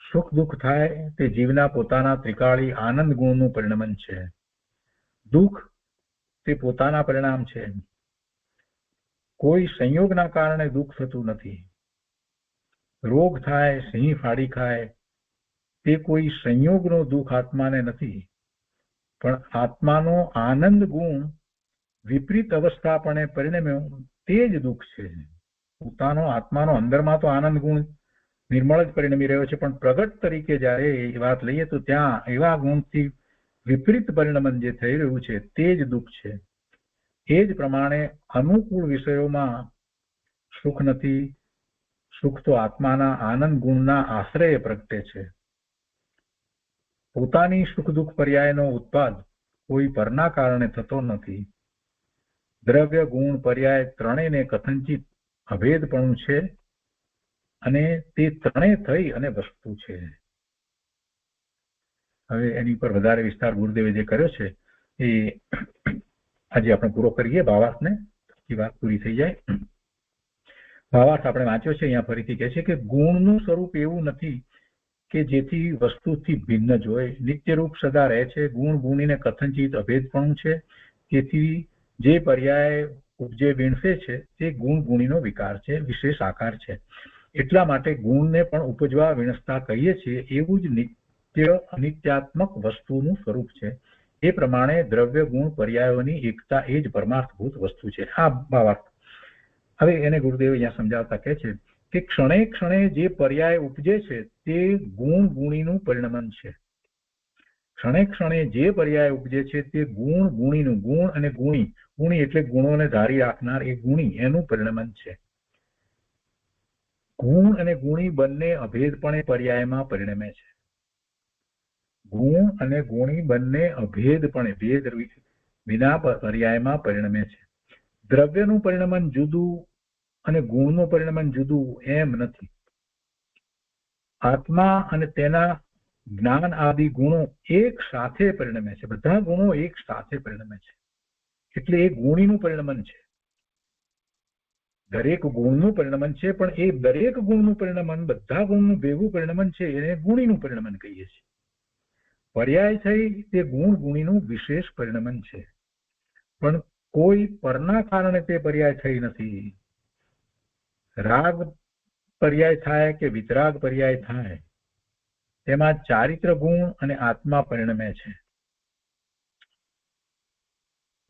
સુખ દુઃખ થાય તે જીવના પોતાના ત્રિકાળી આનંદ ગુણનું પરિણમન છે. દુઃખ તે પોતાના પરિણામ છે. કોઈ સંયોગના કારણે દુઃખ થતું નથી. રોગ થાય, સિંહ ફાડી ખાય, તે કોઈ સંયોગનો દુઃખ આત્માને નથી, પણ આત્માનો આનંદ ગુણ વિપરીત અવસ્થાપણે પરિણમ્યો તે જ દુઃખ છે. પોતાનો આત્માનો અંદરમાં તો આનંદ ગુણ નિર્મળ જ પરિણમી રહ્યો છે, પણ પ્રગટ તરીકે જયારે એ વાત લઈએ તો ત્યાં એવા ગુણથી વિપરીત પરિણમન જે થઈ રહ્યું છે તે જ દુઃખ છે. એ જ પ્રમાણે અનુકૂળ વિષયોમાં સુખ નથી. સુખ તો આત્માના આનંદ ગુણના આશ્રય પ્રગટે છે. પોતાની સુખ દુઃખ પર્યાયનો ઉત્પાદ કોઈ પરના કારણે થતો નથી. દ્રવ્ય ગુણ પર્યાય ત્રણેયને કથનચિત અભેદપણું છે અને તે ત્રણેય થઈ અને વસ્તુ છે. હવે એની પર વધારે વિસ્તાર ગુરુદેવે જે કર્યો છે એ આજે આપણે પૂરો કરીએ. ભાવાર્થને વાત પૂરી થઈ જાય. ભાવાર્થ આપણે વાંચ્યો છે. અહીંયા ફરીથી કહે છે કે ગુણનું સ્વરૂપ એવું નથી કે જેથી વસ્તુથી ભિન્ન જ હોય. નિત્યરૂપ સદા રહે છે. ગુણ ગુણીને કથનચિત અભેદપણું છે. તેથી જે પર્યાય ઉપજે વિણસે છે તે ગુણ ગુણીનો વિકાર છે, વિશેષ આકાર છે. એટલા માટે ગુણને પણ ઉપજવા વિણસતા કહીએ છીએ. એવું જ નિત્ય અનિત્યાત્મક વસ્તુનું સ્વરૂપ છે. એ પ્રમાણે દ્રવ્ય ગુણ પર્યાયોની એકતા એ જ પરમાર્થભૂત વસ્તુ છે. આ ભાવાર્થ. હવે એને ગુરુદેવ અહીંયા સમજાવતા કહે છે કે ક્ષણે ક્ષણે જે પર્યાય ઉપજે છે તે ગુણ ગુણીનું પરિણમન છે. ક્ષણે ક્ષણે જે પર્યાય ઉપજે છે તે ગુણ ગુણીનું, ગુણ અને ગુણી, ગુણી એટલે ગુણોને ધારી રાખનાર એ ગુણી, એનું પરિણમન છે. ગુણ અને ગુણી બંને અભેદપણે પર્યાયમાં પરિણમે છે. ગુણ અને ગુણી બંને અભેદપણે ભેદ વિના પર્યાયમાં પરિણમે છે. દ્રવ્યનું પરિણમન જુદું અને ગુણનું પરિણમન જુદું એમ નથી. આત્મા અને તેના જ્ઞાન આદિ ગુણો એક સાથે પરિણમે છે. બધા ગુણો એક સાથે પરિણમે છે એટલે એ ગુણીનું પરિણમન છે. દરેક ગુણનું પરિણમન છે, પણ એ દરેક ગુણનું પરિણમન, બધા ગુણનું ભેગું પરિણમન છે એને ગુણીનું પરિણમન કહીએ છીએ. પર્યાય થઈ તે ગુણ ગુણીનું વિશેષ પરિણમન છે, પણ કોઈ પરના કારણે તે પર્યાય થઈ નથી. રાગ પર્યાય થાય કે વિતરાગ પર્યાય થાય તેમાં ચારિત્ર ગુણ અને આત્મા પરિણમે છે.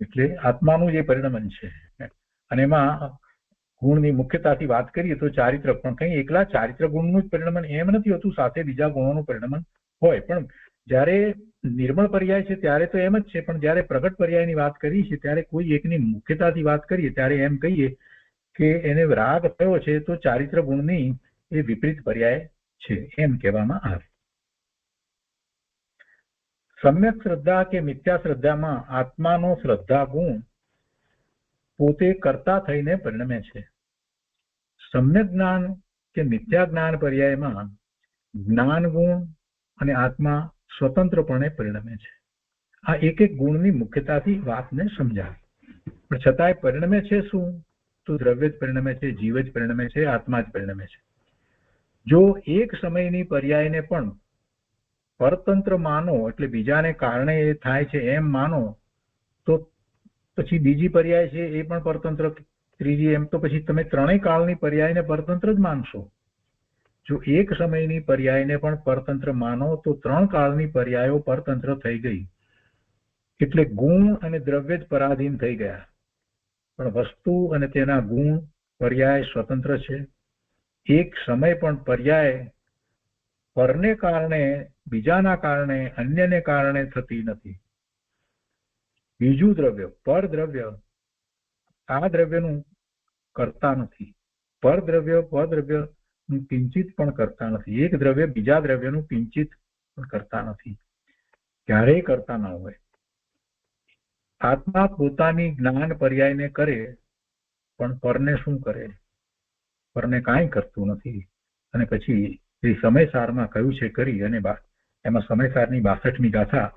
એટલે આત્માનું જે પરિણમન છે અને એમાં ગુણની મુખ્યતાથી વાત કરીએ તો ચારિત્ર, પણ કઈ એકલા ચારિત્ર ગુણનું જ પરિણમન એમ નથી હોતું, સાથે બીજા ગુણોનું પરિણમન હોય. પણ જ્યારે નિર્મળ પર્યાય છે ત્યારે તો એમ જ છે, પણ જ્યારે પ્રગટ પર્યાયની વાત કરીએ છીએ ત્યારે કોઈ એકની મુખ્યતાથી વાત કરીએ ત્યારે એમ કહીએ કે એને રાગ થયો છે તો ચારિત્ર ગુણની એ વિપરીત પર્યાય છે એમ કહેવામાં આવે. સમ્યક શ્રદ્ધા કે મિથ્યા શ્રદ્ધામાં આત્માનો શ્રદ્ધા ગુણ પોતે કર્તા થઈને પરિણમે છે. સમ્યક જ્ઞાન કે મિથ્યા જ્ઞાન પર્યાયમાં જ્ઞાન ગુણ અને આત્મા સ્વતંત્રપણે પરિણમે છે. આ એક એક ગુણની મુખ્યતાથી વાતને સમજાવે. પણ છતાંય પરિણમે છે શું? તો દ્રવ્ય જ પરિણમે છે, જીવ જ પરિણમે છે, આત્મા જ પરિણમે છે. જો એક સમયની પર્યાયને પણ પરતંત્ર માનો, એટલે બીજાને કારણે એ થાય છે એમ માનો, તો પછી બીજી પર્યાય છે એ પણ પરતંત્ર, ત્રીજી, એમ તો પછી તમે ત્રણેય કાળની પર્યાયને પરતંત્ર જ માનશો. જો એક સમયની પર્યાયને પણ પરતંત્ર માનો તો ત્રણ કાળની પર્યાયો પરતંત્ર થઈ ગઈ. એટલે ગુણ અને દ્રવ્ય જ પરાધીન થઈ ગયા, પણ વસ્તુ અને તેના ગુણ પર્યાય સ્વતંત્ર છે. એક સમય પણ પર્યાય પરને કારણે, બીજાના કારણે, અન્યને કારણે થતી નથી. બીજું દ્રવ્ય, પર દ્રવ્ય, આ દ્રવ્યનું કરતા નથી. પર દ્રવ્ય કિંચિત પણ કરતા નથી. એક દ્રવ્ય બીજા દ્રવ્યનું કિંચિત પણ કરતા નથી. ક્યારેય કરતા ન હોય. આત્મા પોતાની જ્ઞાન પર્યાયને કરે પણ પરને શું કરે? પરને કાંઈ કરતું નથી. અને પછી એ સમયસારમાં કહ્યું છે કરી અને એમાં સમયસારની 62મી ગાથા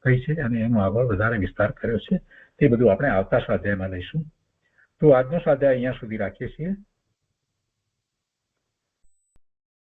કહી છે અને એનો આગળ વધારે વિસ્તાર કર્યો છે. તે બધું આપણે આવતા સ્વાધ્યાયમાં લઈશું. તો આજનો સ્વાધ્યાય અહીંયા સુધી રાખીએ છીએ.